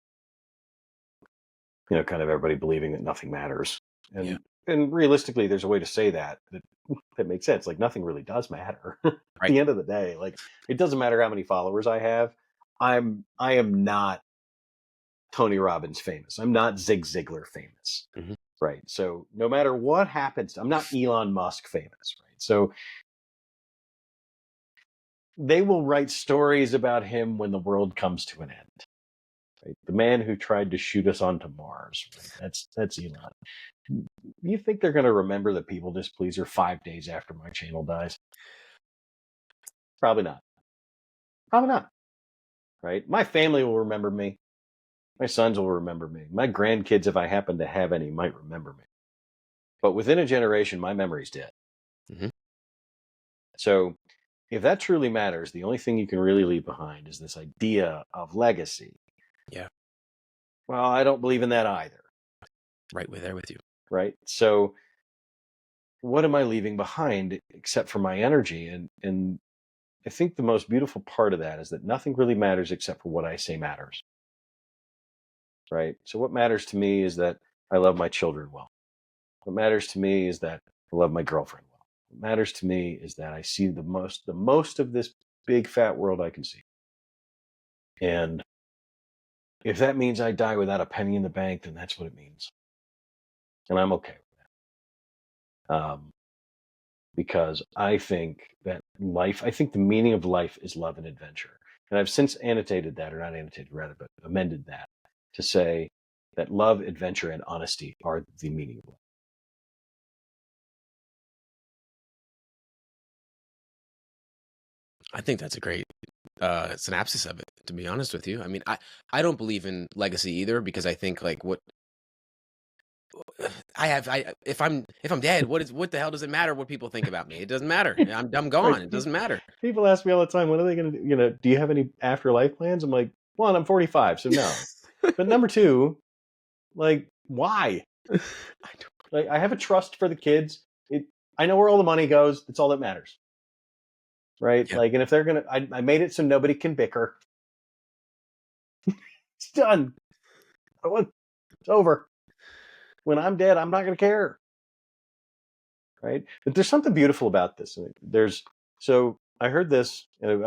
kind of everybody believing that nothing matters. And realistically, there's a way to say that makes sense. Like, nothing really does matter. At the end of the day, like, it doesn't matter how many followers I have. I am not Tony Robbins famous. I'm not Zig Ziglar famous. Mm-hmm. Right. So no matter what happens, I'm not Elon Musk famous. Right. So they will write stories about him when the world comes to an end. Right? The man who tried to shoot us onto Mars. Right? That's Elon. You think they're going to remember the People Displeaser 5 days after my channel dies? Probably not. Probably not. Right? My family will remember me. My sons will remember me. My grandkids, if I happen to have any, might remember me. But within a generation, my memory's dead. Mm-hmm. So if that truly matters, the only thing you can really leave behind is this idea of legacy. Yeah. Well, I don't believe in that either. Right, we're there with you. Right. So what am I leaving behind except for my energy? And I think the most beautiful part of that is that nothing really matters except for what I say matters. Right. So what matters to me is that I love my children well. What matters to me is that I love my girlfriend well. What matters to me is that I see the most of this big fat world I can see. And if that means I die without a penny in the bank, then that's what it means. And I'm okay with that. Because I think that I think the meaning of life is love and adventure. And I've since annotated that, or not annotated rather, but amended that to say that love, adventure, and honesty are the meaning of life. I think that's a great synopsis of it, to be honest with you. I mean, I don't believe in legacy either, because I think, like, what if I'm dead, what the hell does it matter what people think about me? It doesn't matter. I'm gone. Right. It doesn't matter. People ask me all the time, what are they going to do? Do you have any afterlife plans? I'm like, one, I'm 45, so no. But number two, like, why? Like, I have a trust for the kids. I know where all the money goes. It's all that matters. Right? Yeah. Like, and if they're going to, I made it so nobody can bicker. It's done. It's over. When I'm dead, I'm not going to care. Right? But there's something beautiful about this. So I heard this in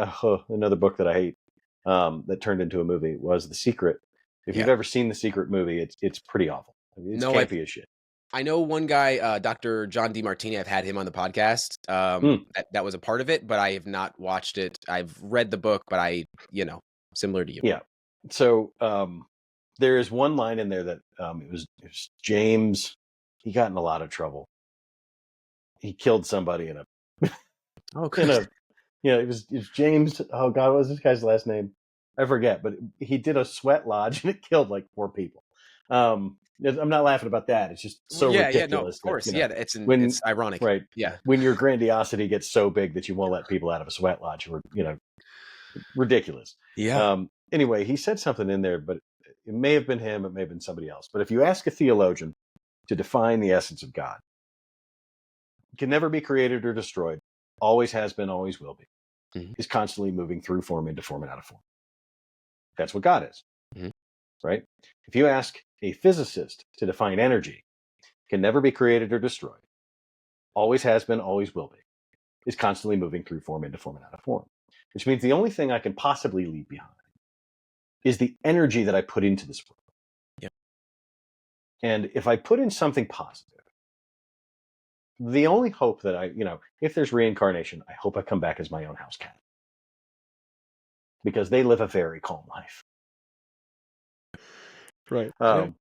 another book that I hate that turned into a movie was The Secret. If you've ever seen The Secret movie, it's pretty awful. It's campy as shit. I know one guy, Dr. John DeMartini. I've had him on the podcast. That was a part of it, but I have not watched it. I've read the book, but similar to you. Yeah. So there is one line in there that it was James. He got in a lot of trouble. He killed somebody in a. It was James. Oh God, what was this guy's last name? I forget, but he did a sweat lodge and it killed like 4 people. I'm not laughing about that. It's just so ridiculous. Yeah, no, of course. It's ironic. Right. Yeah. When your grandiosity gets so big that you won't let people out of a sweat lodge, or ridiculous. Yeah. Anyway, he said something in there, but it may have been him. It may have been somebody else. But if you ask a theologian to define the essence of God, it can never be created or destroyed. Always has been, always will be. Mm-hmm. Is constantly moving through form into form and out of form. That's what God is. Mm-hmm. Right? If you ask a physicist to define energy, can never be created or destroyed. Always has been, always will be. Is constantly moving through form into form and out of form. Which means the only thing I can possibly leave behind is the energy that I put into this world. Yep. And if I put in something positive, the only hope that if there's reincarnation, I hope I come back as my own house cat. Because they live a very calm life. Right.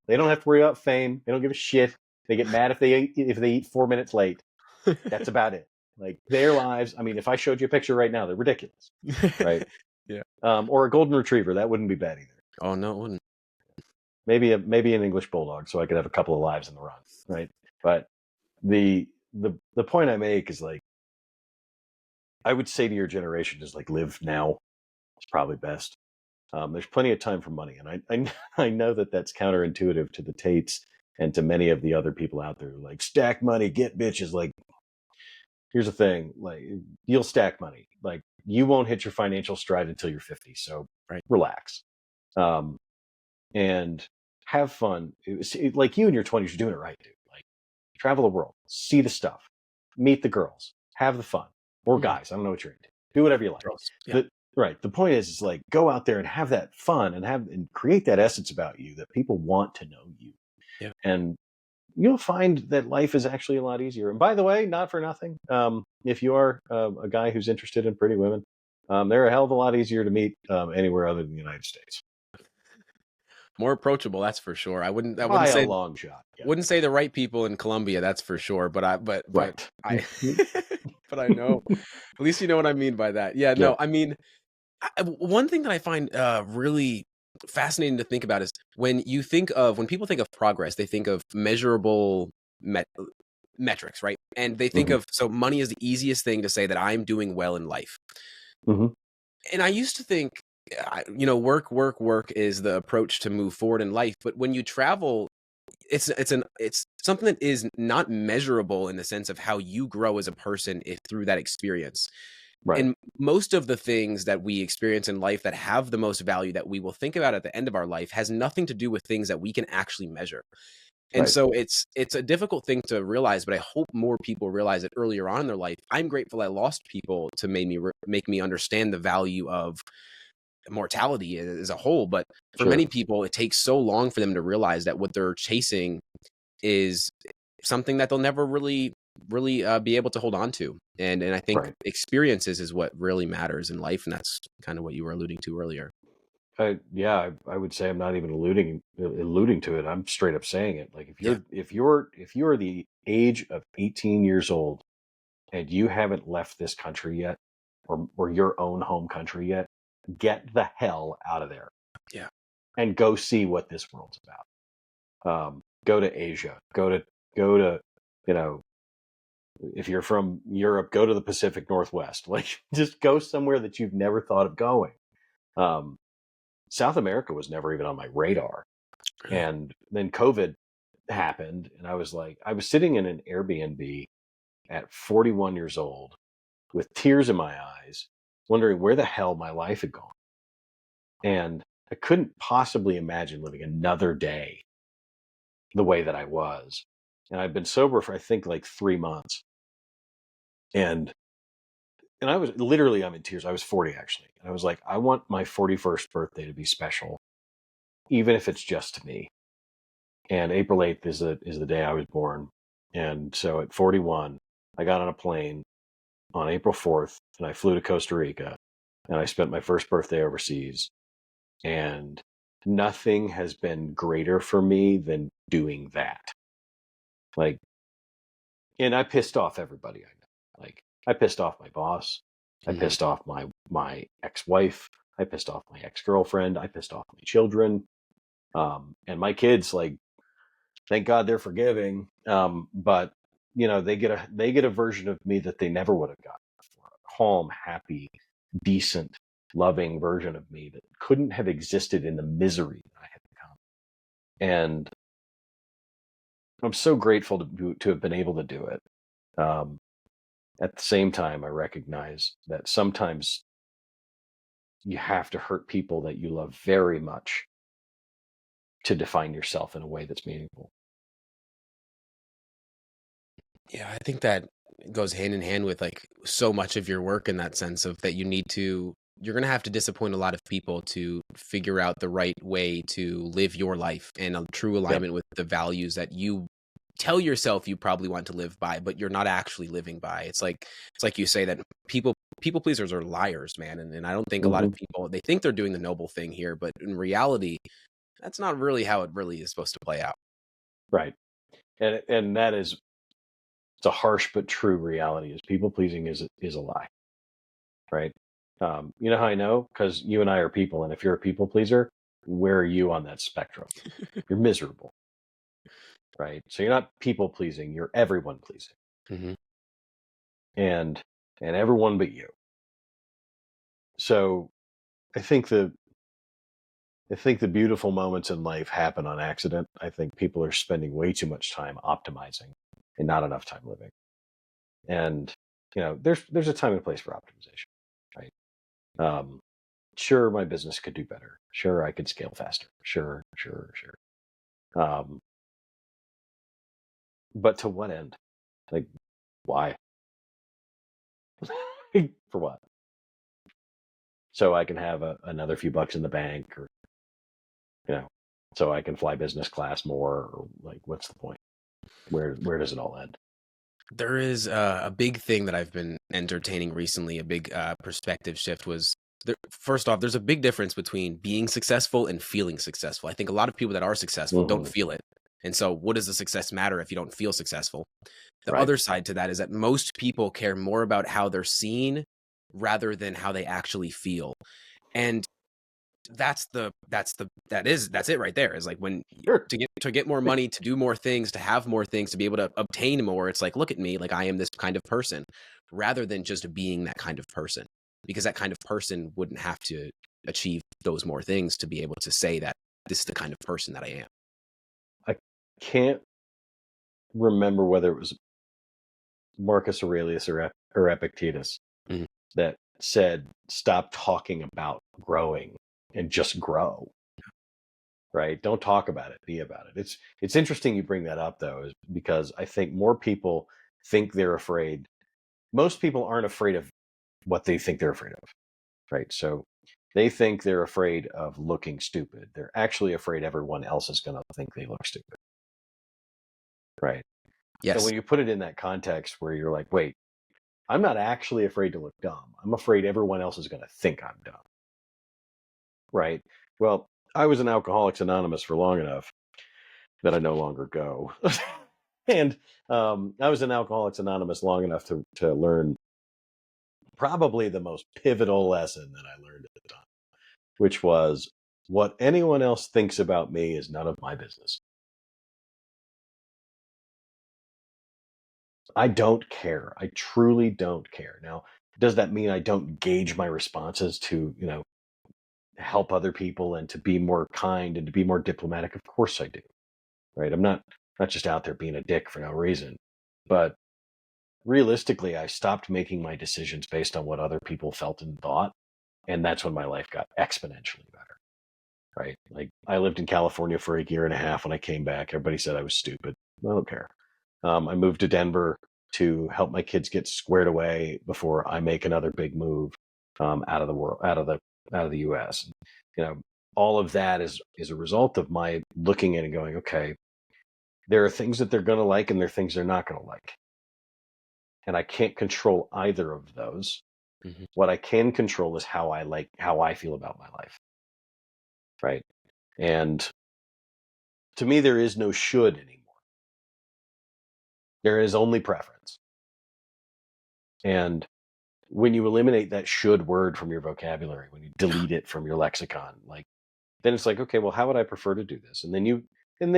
They don't have to worry about fame. They don't give a shit. They get mad if they eat 4 minutes late. That's about it. Like, their lives. I mean, if I showed you a picture right now, they're ridiculous. Right. Yeah. Or a golden retriever. That wouldn't be bad either. Oh, no, it wouldn't. Maybe an English bulldog, so I could have a couple of lives in the run. Right. But the point I make is, like, I would say to your generation is, like, live now. It's probably best. There's plenty of time for money, and I know that that's counterintuitive to the Tates and to many of the other people out there who like stack money, get bitches. Like, here's the thing: like, you'll stack money, like you won't hit your financial stride until you're 50. So Right. relax, and have fun. Like you in your 20s, you're doing it right, dude. Like, travel the world, see the stuff, meet the girls, have the fun, or guys. I don't know what you're into. Do whatever you like. Girls. Yeah. Right. The point is like go out there and have that fun and create that essence about you that people want to know you. Yeah. And you'll find that life is actually a lot easier. And by the way, not for nothing, if you are a guy who's interested in pretty women, they're a hell of a lot easier to meet anywhere other than the United States. More approachable, that's for sure. I wouldn't By say a long shot. Yeah. wouldn't say the right people in Colombia, that's for sure. But Right. I but I know, at least you know what I mean by that. Yeah, no, Yep. I mean, one thing that I find really fascinating to think about is when people think of progress, they think of measurable metrics, right? And they think Mhm. of, so money is the easiest thing to say that I'm doing well in life. Mhm. And I used to think, work is the approach to move forward in life. But when you travel, it's something that is not measurable in the sense of how you grow as a person through that experience. Right. And most of the things that we experience in life that have the most value that we will think about at the end of our life has nothing to do with things that we can actually measure. And Right. so it's a difficult thing to realize, but I hope more people realize it earlier on in their life. I'm grateful I lost people to make me understand the value of mortality as a whole. But for Sure. many people, it takes so long for them to realize that what they're chasing is something that they'll never really be able to hold on to. And I think Right. experiences is what really matters in life, and that's kind of what you were alluding to earlier. I would say I'm not even alluding to it. I'm straight up saying it. Like Yeah. if you're the age of 18 years old and you haven't left this country yet, or your own home country yet, get the hell out of there Yeah. and go see what this world's about. Go to Asia. Go to you know if you're from Europe, go to the Pacific Northwest. Like just go somewhere that you've never thought of going. Um, South America was never even on my radar. Really. And then COVID happened, and I was sitting in an Airbnb at 41 years old with tears in my eyes, wondering where the hell my life had gone. And I couldn't possibly imagine living another day the way that I was. And I'd been sober for, I think, like 3 months. And I was literally, I'm in tears. I was 40 actually. And I was like, I want my 41st birthday to be special, even if it's just to me. And April 8th is the day I was born. And so at 41, I got on a plane on April 4th and I flew to Costa Rica and I spent my first birthday overseas. And nothing has been greater for me than doing that. Like, and I pissed off everybody I know. Like, I pissed off my boss. I Mhm. pissed off my ex-wife. I pissed off my ex-girlfriend. I pissed off my children. And my kids, like, thank God they're forgiving. But they get a version of me that they never would have gotten before. A calm, happy, decent, loving version of me that couldn't have existed in the misery that I had become. And I'm so grateful to have been able to do it. At the same time, I recognize that sometimes you have to hurt people that you love very much to define yourself in a way that's meaningful. Yeah, I think that goes hand in hand with like so much of your work in that sense of that you're going to have to disappoint a lot of people to figure out the right way to live your life in a true Yep. alignment with the values that you tell yourself you probably want to live by, but you're not actually living by. It's like you say that people pleasers are liars, man. And I don't think a lot of Hmm. people, they think they're doing the noble thing here, but in reality, that's not really how it really is supposed to play out. Right. And that is, it's a harsh but true reality is people pleasing is a lie. Right. You know how I know? Because you and I are people. And if you're a people pleaser, where are you on that spectrum? You're miserable. Right. So you're not people pleasing, you're everyone pleasing. Hmm. And everyone but you. So I think I think the beautiful moments in life happen on accident. I think people are spending way too much time optimizing and not enough time living. And there's a time and place for optimization, right? Um, sure, my business could do better. Sure, I could scale faster. Sure. Um, but to what end? Like, why? For what? So I can have another few bucks in the bank, or so I can fly business class more, or like, what's the point? Where does it all end? There is a big thing that I've been entertaining recently. A big perspective shift was first off, there's a big difference between being successful and feeling successful. I think a lot of people that are successful don't feel it. And so what does the success matter if you don't feel successful? The Right. other side to that is that most people care more about how they're seen rather than how they actually feel. And that's it right there. Is like when Sure. to get more money, to do more things, to have more things, to be able to obtain more. It's like, look at me, like I am this kind of person, rather than just being that kind of person, because that kind of person wouldn't have to achieve those more things to be able to say that this is the kind of person that I am. I can't remember whether it was Marcus Aurelius or Epictetus Mhm. that said, "Stop talking about growing and just grow." Right? Don't talk about it, be about it. It's interesting you bring that up though, is because I think more people think they're afraid. Most people aren't afraid of what they think they're afraid of, right? So they think they're afraid of looking stupid. They're actually afraid everyone else is going to think they look stupid, right? So Yes. when you put it in that context where you're like, wait, I'm not actually afraid to look dumb. I'm afraid everyone else is going to think I'm dumb, right? Well, I was in Alcoholics Anonymous for long enough that I no longer go. And I was in Alcoholics Anonymous long enough to learn probably the most pivotal lesson that I learned at the time, which was, what anyone else thinks about me is none of my business. I don't care. I truly don't care. Now, does that mean I don't gauge my responses to, help other people and to be more kind and to be more diplomatic? Of course I do. Right? I'm not just out there being a dick for no reason. But realistically, I stopped making my decisions based on what other people felt and thought. And that's when my life got exponentially better. Right? Like, I lived in California for a year and a half. When I came back, everybody said I was stupid. I don't care. I moved to Denver to help my kids get squared away before I make another big move out of the world, out of the U.S. All of that is a result of my looking at it and going, okay, there are things that they're going to like and there are things they're not going to like, and I can't control either of those. Mm-hmm. What I can control is how I feel about my life, right? And to me, there is no should anymore. There is only preference. And when you eliminate that should word from your vocabulary, when you delete it from your lexicon, then it's like, okay, well, how would I prefer to do this? And then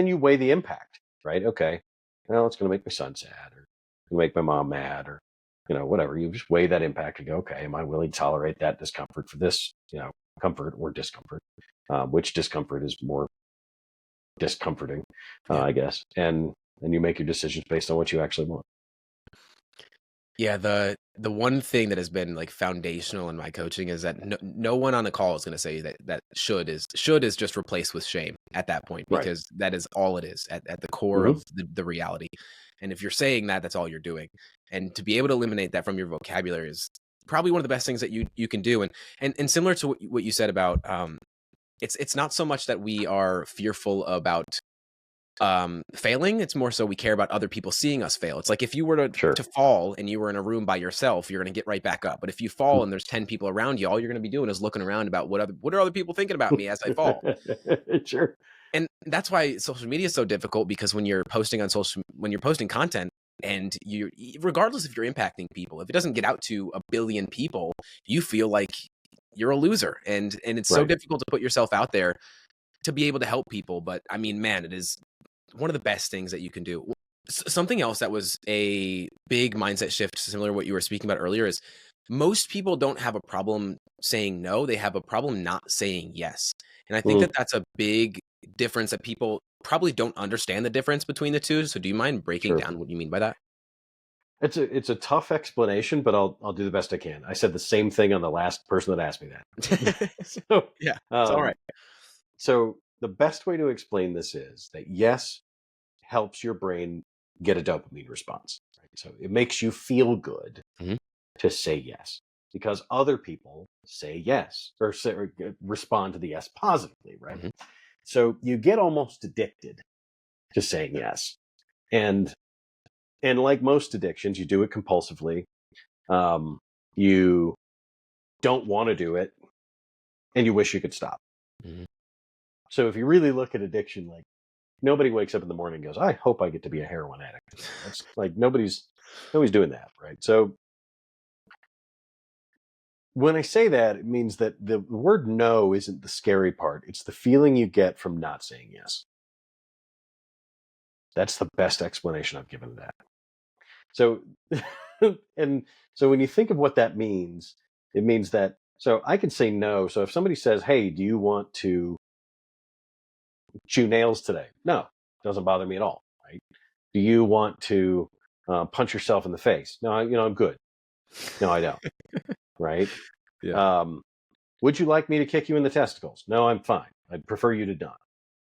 you weigh the impact, right? Okay, well, it's going to make my son sad, or make my mom mad, or whatever. You just weigh that impact and go, okay, am I willing to tolerate that discomfort for this, comfort or discomfort? Which discomfort is more discomforting, Yeah. I guess. And you make your decisions based on what you actually want. Yeah, the one thing that has been like foundational in my coaching is that no one on the call is going to say that should is just replaced with shame at that point, Right. because that is all it is at the core Mm-hmm. of the reality. And if you're saying that, that's all you're doing. And to be able to eliminate that from your vocabulary is probably one of the best things that you can do. And similar to what you said about it's not so much that we are fearful about failing. It's more so we care about other people seeing us fail. It's like if you were Sure. to fall and you were in a room by yourself, you're going to get right back up. But if you fall and there's 10 people around you, all you're going to be doing is looking around about what are other people thinking about me as I fall. Sure. And that's why social media is so difficult, because when you're posting content, and you, regardless if you're impacting people, if it doesn't get out to 1 billion people, you feel like you're a loser. And it's so Right. difficult to put yourself out there to be able to help people. But I mean, man, it is one of the best things that you can do. Something else that was a big mindset shift, similar to what you were speaking about earlier, is most people don't have a problem saying no. They have a problem not saying yes. And I think Mm, that that's a big difference that people probably don't understand the difference between the two. So do you mind breaking sure. down what you mean by that? It's a tough explanation, but I'll do the best I can. I said the same thing on the last person that asked me that. So, Yeah, it's all um, right. so the best way to explain this is that yes helps your brain get a dopamine response. Right? So it makes you feel good Mhm. to say yes because other people say yes or respond to the yes positively, right? Mhm. So you get almost addicted to saying yes, and like most addictions, you do it compulsively. You don't want to do it, and you wish you could stop. Mhm. So if you really look at addiction, like nobody wakes up in the morning and goes, "I hope I get to be a heroin addict tomorrow." That's like nobody's doing that, right? So when I say that, it means that the word no isn't the scary part. It's the feeling you get from not saying yes. That's the best explanation I've given of that. So, and so when you think of what that means, it means that, so I can say no. So if somebody says, "Hey, do you want to chew nails today?" No, doesn't bother me at all, right? Do you want to punch yourself in the face? No, I'm good. No, I don't, right? Yeah. Um, would you like me to kick you in the testicles? No, I'm fine. I'd prefer you to not.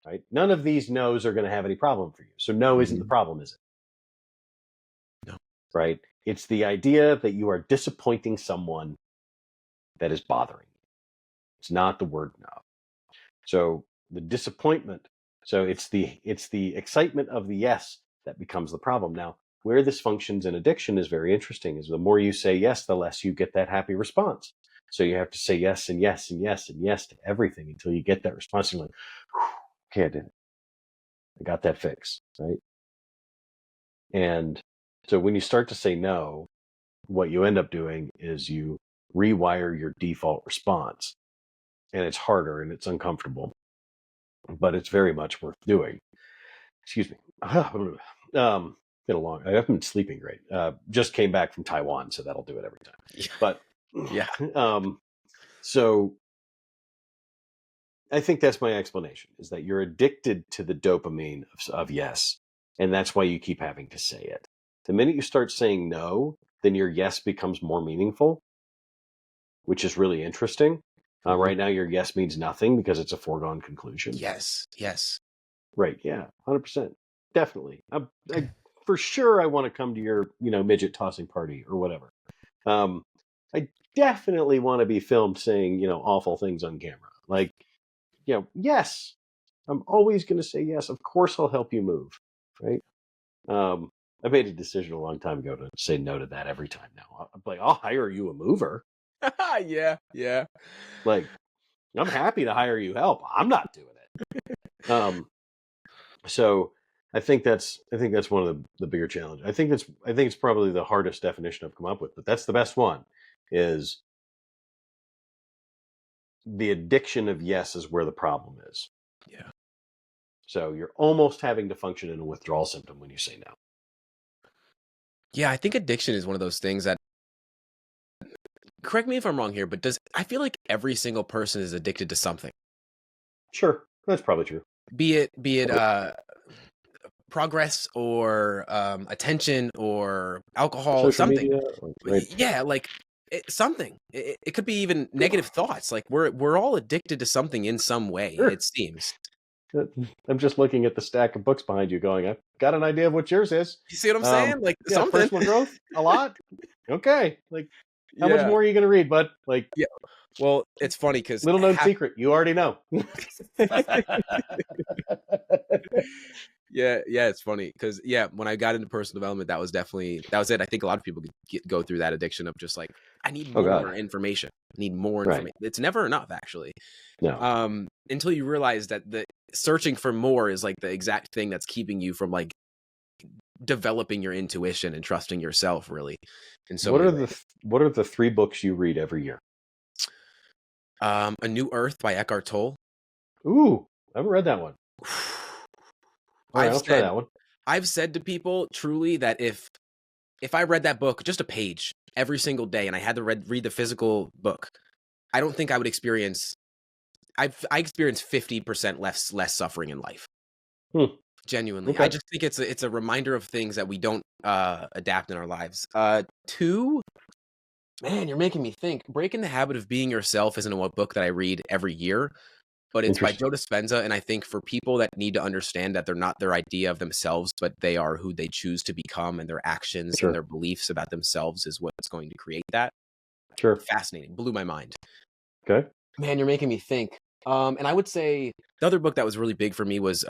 Right? None of these no's are going to have any problem for you. So no isn't the Mhm. problem, is it? No. Right? It's the idea that you are disappointing someone that is bothering you. It's not the word no. So the disappointment, so it's the excitement of the yes that becomes the problem. Now, where this functions in addiction is very interesting, is the more you say yes, the less you get that happy response. So you have to say yes and yes and yes and yes to everything until you get that response. You're like, okay, I did it. I got that fix, right? And so when you start to say no, what you end up doing is you rewire your default response. And it's harder and it's uncomfortable, but it's very much worth doing. Excuse me. Been a long. I haven't been sleeping great. Just came back from Taiwan, so that'll do it every time. Yeah. But Yeah. so I think that's my explanation: is that you're addicted to the dopamine of yes, and that's why you keep having to say it. The minute you start saying no, then your yes becomes more meaningful, which is really interesting. Mhm. Right now, your yes means nothing because it's a foregone conclusion. Yes. Yes. Right? Yeah, 100%, definitely. I for sure I want to come to your midget tossing party or whatever. Um, I definitely want to be filmed saying awful things on camera. Like yes, I'm always going to say yes. Of course, I'll help you move. Right? I made a decision a long time ago to say no to that every time now. I'm like, I'll hire you a mover. Yeah. Yeah. Like, I'm happy to hire you help. I'm not doing it. So I think that's one of the bigger challenges. I think it's probably the hardest definition I've come up with, but that's the best one. Is the addiction of yes is where the problem is. Yeah. So you're almost having to function in a withdrawal symptom when you say no. Yeah. I think addiction is one of those things that, correct me if I'm wrong here, but I feel like every single person is addicted to something, Sure, that's probably true. be it progress or attention or alcohol, Social something. media, right? Yeah, like something. It could be even negative thoughts. Like we're all addicted to something in some way, Sure. it seems. I'm just looking at the stack of books behind you, going, I've got an idea of what yours is. You see what I'm saying? Like Yeah, something. personal growth, a lot. Okay, like how much Yeah. more are you going to read, bud? Like, Yeah. Well, it's funny because little known secret, you already know. yeah, yeah, it's funny because yeah, when I got into personal development, that was it. I think a lot of people go through that addiction of just like I need Oh God, more information. I need more right? information. It's never enough, actually. No, Until you realize that the searching for more is like the exact thing that's keeping you from like developing your intuition and trusting yourself, really, in so what many are ways. the 3 books you read every year? A New Earth by Eckhart Tolle. Ooh, I haven't read that one. All right, I've I'll try said that one. I've said to people truly that if I read that book, just a page, every single day and I had to read the physical book, I don't think I would experience. I experienced 50% less suffering in life. Genuinely, I Okay. just think it's a reminder of things that we don't adapt in our lives. Two, man, you're making me think. Breaking the Habit of Being Yourself isn't a book that I read every year, but it's by Interesting. Joe Dispenza, and I think for people that need to understand that they're not their idea of themselves, but they are who they choose to become, and their actions and Sure. their beliefs about themselves is what's going to create that. Sure. Fascinating, blew my mind. Okay. Man, you're making me think. And I would say the other book that was really big for me was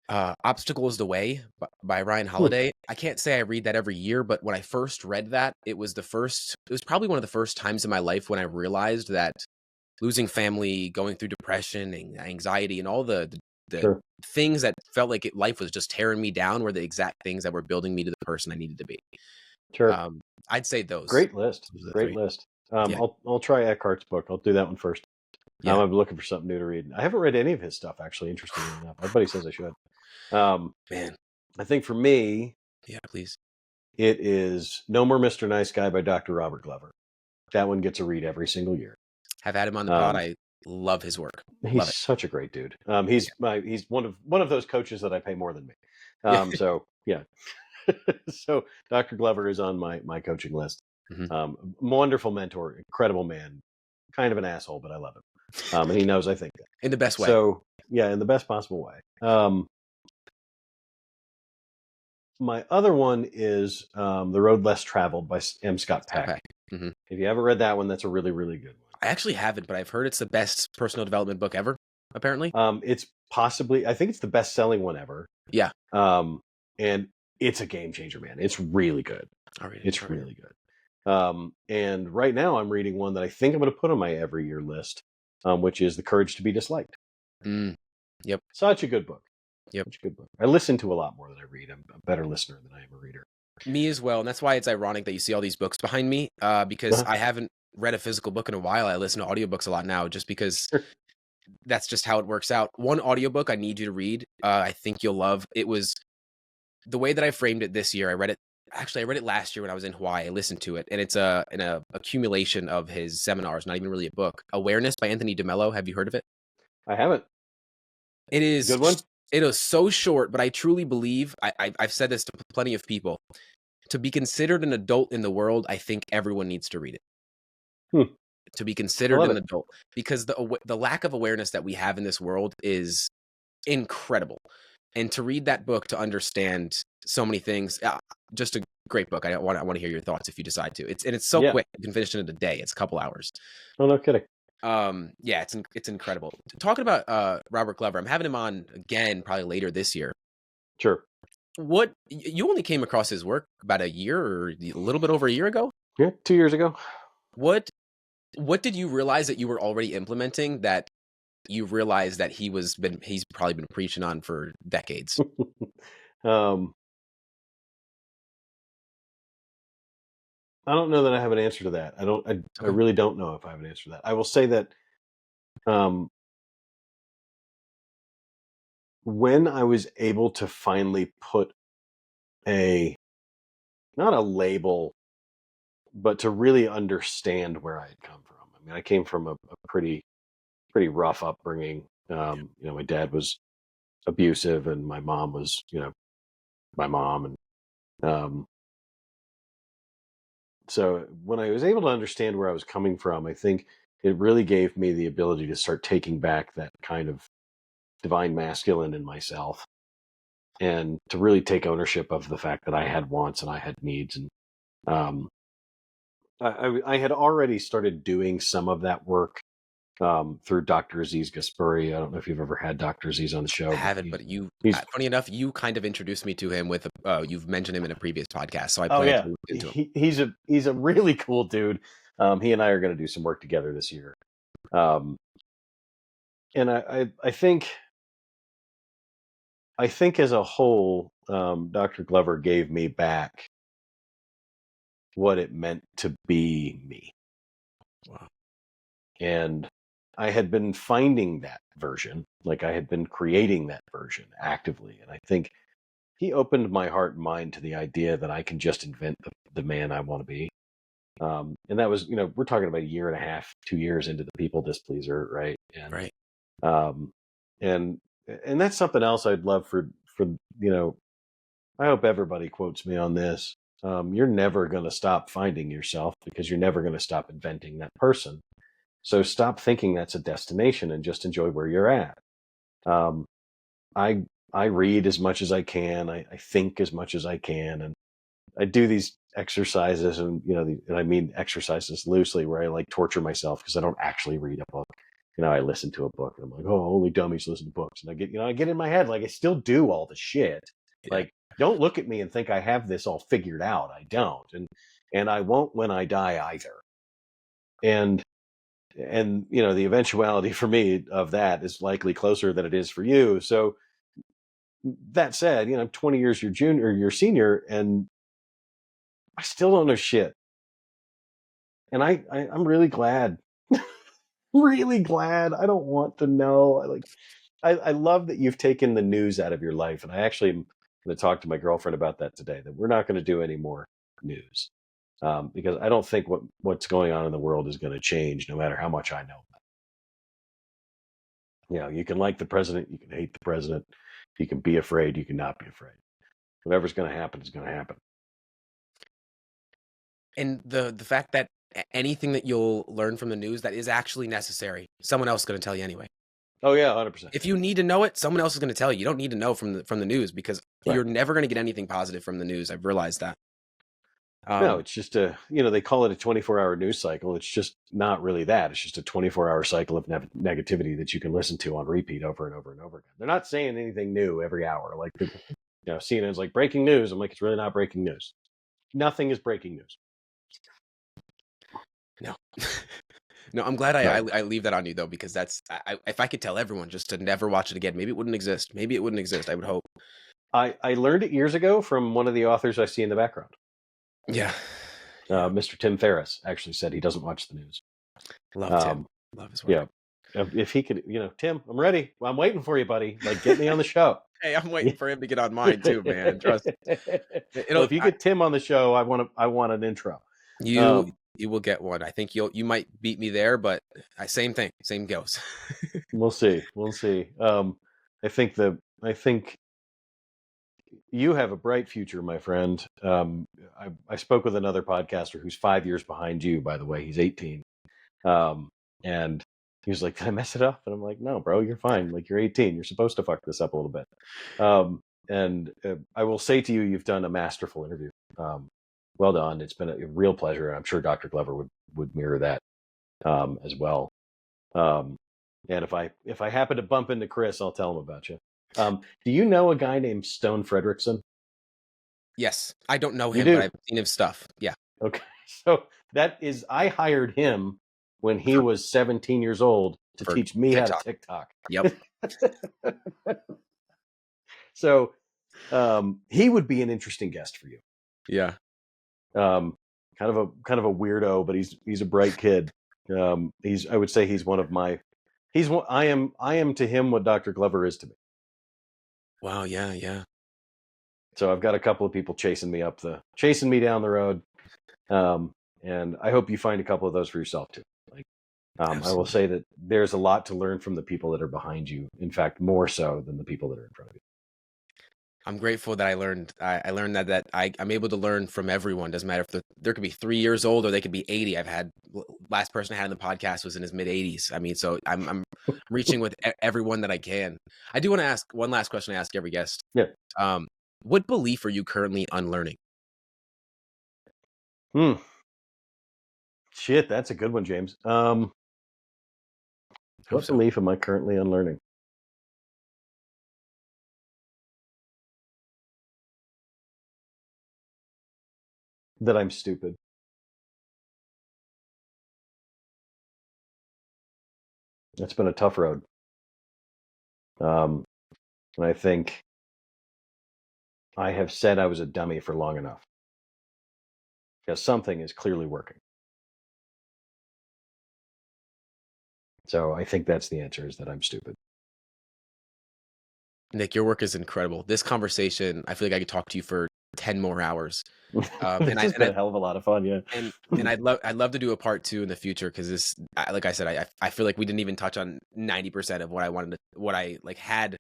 Obstacle is the Way by Ryan Holiday. I can't say I read that every year, but when I first read that, it was probably one of the first times in my life when I realized that losing family, going through depression and anxiety and all the Sure. things that felt like life was just tearing me down were the exact things that were building me to the person I needed to be. Sure. I'd say those. Great list. Those are the Great three. list. Yeah. I'll try Eckhart's book. I'll do that one first. Yeah. I'm looking for something new to read. I haven't read any of his stuff, actually, interestingly enough. Everybody says I should. Man. I think for me, Yeah, please. it is No More Mr. Nice Guy by Dr. Robert Glover. That one gets a read every single year. Have had him on the pod. I love his work. He's Love it. such a great dude. He's one of those coaches that I pay more than me. Yeah. So yeah. So Dr. Glover is on my coaching list. Wonderful mentor, incredible man, kind of an asshole, but I love him. And he knows I think that. In the best way. So yeah, in the best possible way. My other one is The Road Less Traveled by M. Scott Peck. Mm-hmm. If you ever read that one, that's a really, really good one. I actually haven't, but I've heard it's the best personal development book ever, apparently. It's possibly, I think it's the best-selling one ever. Yeah. And it's a game changer, man. It's really good. It's really good. And right now I'm reading one that I think I'm going to put on my every year list, which is The Courage to Be Disliked. Yep. Such a good book. Yep. Such a good book. I listen to a lot more than I read. I'm a better listener than I am a reader. Me as well. And that's why it's ironic that you see all these books behind me, because I haven't read a physical book in a while. I listen to audiobooks a lot now just because that's just how it works out. One audiobook I need you to read, I think you'll love. It was the way that I framed it this year. I read it last year when I was in Hawaii. I listened to it, and it's an accumulation of his seminars, not even really a book. Awareness by Anthony DeMello. Have you heard of it? I haven't. It is Good one. It is so short, but I truly believe, I've said this to plenty of people, to be considered an adult in the world, I think everyone needs to read it. To be considered an adult, because the lack of awareness that we have in this world is incredible. And to read that book, to understand so many things, just a great book. I want to hear your thoughts if you decide to. It's so quick. You can finish it in a day. It's a couple hours. Oh, no kidding. Yeah, it's incredible. Talking about Robert Glover, I'm having him on again probably later this year. Sure. What, you only came across his work about a year or a little bit over a year ago? Yeah, 2 years ago. What did you realize that you were already implementing that you realized that he's probably been preaching on for decades? I don't know that I have an answer to that. I really don't know if I have an answer to that. I will say that when I was able to finally put not a label, but to really understand where I had come from. I mean, I came from a pretty rough upbringing. My dad was abusive and my mom was, my mom. And so when I was able to understand where I was coming from, I think it really gave me the ability to start taking back that kind of divine masculine in myself and to really take ownership of the fact that I had wants and I had needs. And I had already started doing some of that work through Dr. Aziz Gaspuri. I don't know if you've ever had Dr. Aziz on the show. I haven't, but funny enough, you kind of introduced me to him with, you've mentioned him in a previous podcast. So I plan to look into him. He's a really cool dude. He and I are going to do some work together this year. And I think as a whole, Dr. Glover gave me back what it meant to be me. Wow. And I had been finding that version, like I had been creating that version actively. And I think he opened my heart and mind to the idea that I can just invent the man I want to be. And that was, we're talking about a year and a half, 2 years into the People Displeaser, right? And Right. um, and and that's something else I'd love for I hope everybody quotes me on this. You're never going to stop finding yourself because you're never going to stop inventing that person. So stop thinking that's a destination and just enjoy where you're at. Um, I I read as much as I can. I think as much as I can, and I do these exercises, and and I mean exercises loosely, where I like torture myself because I don't actually read a book. I listen to a book, and I'm like, oh, only dummies listen to books, and I get in my head like I still do all the shit. Yeah. Like, don't look at me and think I have this all figured out. I don't, and I won't when I die either. And the eventuality for me of that is likely closer than it is for you. So that said, I'm 20 years your junior, your senior, and I still don't know shit. And I'm really glad. Really glad. I don't want to know. I love that you've taken the news out of your life. And I actually am going to talk to my girlfriend about that today, that we're not going to do any more news. Because I don't think what's going on in the world is going to change no matter how much I know. You can like the president, you can hate the president, you can be afraid, you can not be afraid. Whatever's going to happen is going to happen. And the fact that anything that you'll learn from the news that is actually necessary, someone else is going to tell you anyway. Oh yeah, 100%. If you need to know it, someone else is going to tell you. You don't need to know from the news, because Right. you're never going to get anything positive from the news. I've realized that. No, it's just they call it a 24-hour news cycle. It's just not really that. It's just a 24-hour cycle of negativity that you can listen to on repeat over and over and over again. They're not saying anything new every hour. Like, CNN's like breaking news. I'm like, it's really not breaking news. Nothing is breaking news. No. No, I'm glad Right. I leave that on you, though, because that's if I could tell everyone just to never watch it again, maybe it wouldn't exist. Maybe it wouldn't exist. I would hope. I learned it years ago from one of the authors I see in the background. Yeah. Mr. Tim Ferriss actually said he doesn't watch the news. Love Tim. Love his work. Yeah. If he could, Tim, I'm ready. Well, I'm waiting for you, buddy. Like, get me on the show. Hey, I'm waiting for him to get on mine too, man. Trust. Well, if you get Tim on the show, I want an intro. You will get one. I think you might beat me there, but same thing. Same goes. We'll see. I think you have a bright future, my friend. I spoke with another podcaster who's 5 years behind you, by the way. He's 18. And he was like, "Did I mess it up?" And I'm like, "No, bro, you're fine. Like, you're 18. You're supposed to fuck this up a little bit." And I will say to you, you've done a masterful interview. Well done. It's been a real pleasure. And I'm sure Dr. Glover would mirror that as well. And if I happen to bump into Chris, I'll tell him about you. Do you know a guy named Stone Fredrickson? Yes. I don't know You him, do? but I've seen his stuff. Yeah. Okay. So I hired him when he was 17 years old to For teach me TikTok. how to TikTok. Yep. So he would be an interesting guest for you. Yeah. Kind of a weirdo, but he's a bright kid. I would say he's one of my I am to him what Dr. Glover is to me. Wow. Yeah. Yeah. So I've got a couple of people chasing me down the road. And I hope you find a couple of those for yourself too. Like, I will say that there's a lot to learn from the people that are behind you. In fact, more so than the people that are in front of you. I'm grateful that I learned that I'm able to learn from everyone. Doesn't matter if there could be 3 years old or they could be 80. Last person I had in the podcast was in his mid 80s. I mean, so I'm reaching with everyone that I can. I do want to ask one last question I ask every guest. Yeah. What belief are you currently unlearning? Shit, that's a good one, James. What belief am I currently unlearning? That I'm stupid. It's been a tough road. And I think I have said I was a dummy for long enough. Because something is clearly working. So I think that's the answer, is that I'm stupid. Nick, your work is incredible. This conversation, I feel like I could talk to you for 10 more hours. This has been a hell of a lot of fun. Yeah. And I'd love to do a part 2 in the future, because this, like I said, I feel like we didn't even touch on 90% of what I like had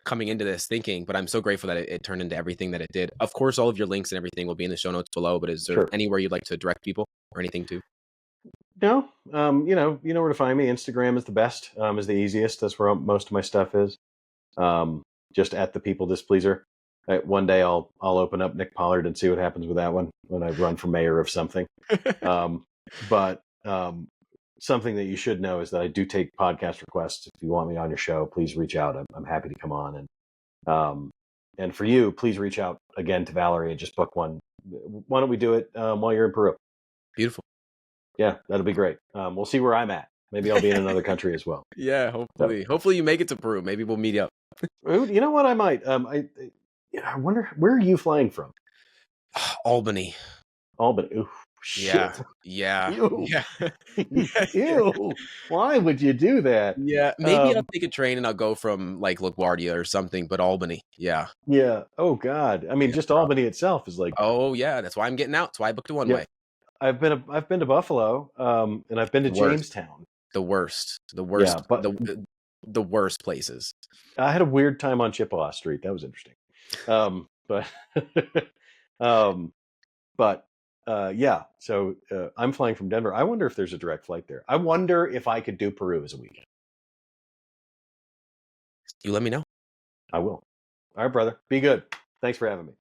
coming into this thinking, but I'm so grateful that it turned into everything that it did. Of course, all of your links and everything will be in the show notes below, but is there Sure. anywhere you'd like to direct people or anything to? No, you know where to find me. Instagram is the best, is the easiest. That's where most of my stuff is. Just at the People Displeaser. One day I'll open up Nick Pollard and see what happens with that one when I run for mayor of something. But something that you should know is that I do take podcast requests. If you want me on your show, please reach out. I'm happy to come on. And for you, please reach out again to Valerie and just book one. Why don't we do it while you're in Peru? Beautiful. Yeah, that'll be gret. We'll see where I'm at. Maybe I'll be in another country as well. Yeah, hopefully. Hopefully you make it to Peru. Maybe we'll meet up. You know what? I might. I wonder, where are you flying from? Albany. Albany. Ooh, shit. Yeah. Ew. Yeah. Ew. Why would you do that? Yeah. Maybe I'll take a train and I'll go from like LaGuardia or something, but Albany. Yeah. Yeah. Oh God. I mean, just Albany itself is like. Oh yeah. That's why I'm getting out. That's why I booked a one way. I've been to Buffalo, and I've been to Jamestown. The worst. Yeah, but the worst places. I had a weird time on Chippewa Street. That was interesting. Yeah. So I'm flying from Denver. I wonder if there's a direct flight there. I wonder if I could do Peru as a weekend. You let me know. I will. All right, brother. Be good. Thanks for having me.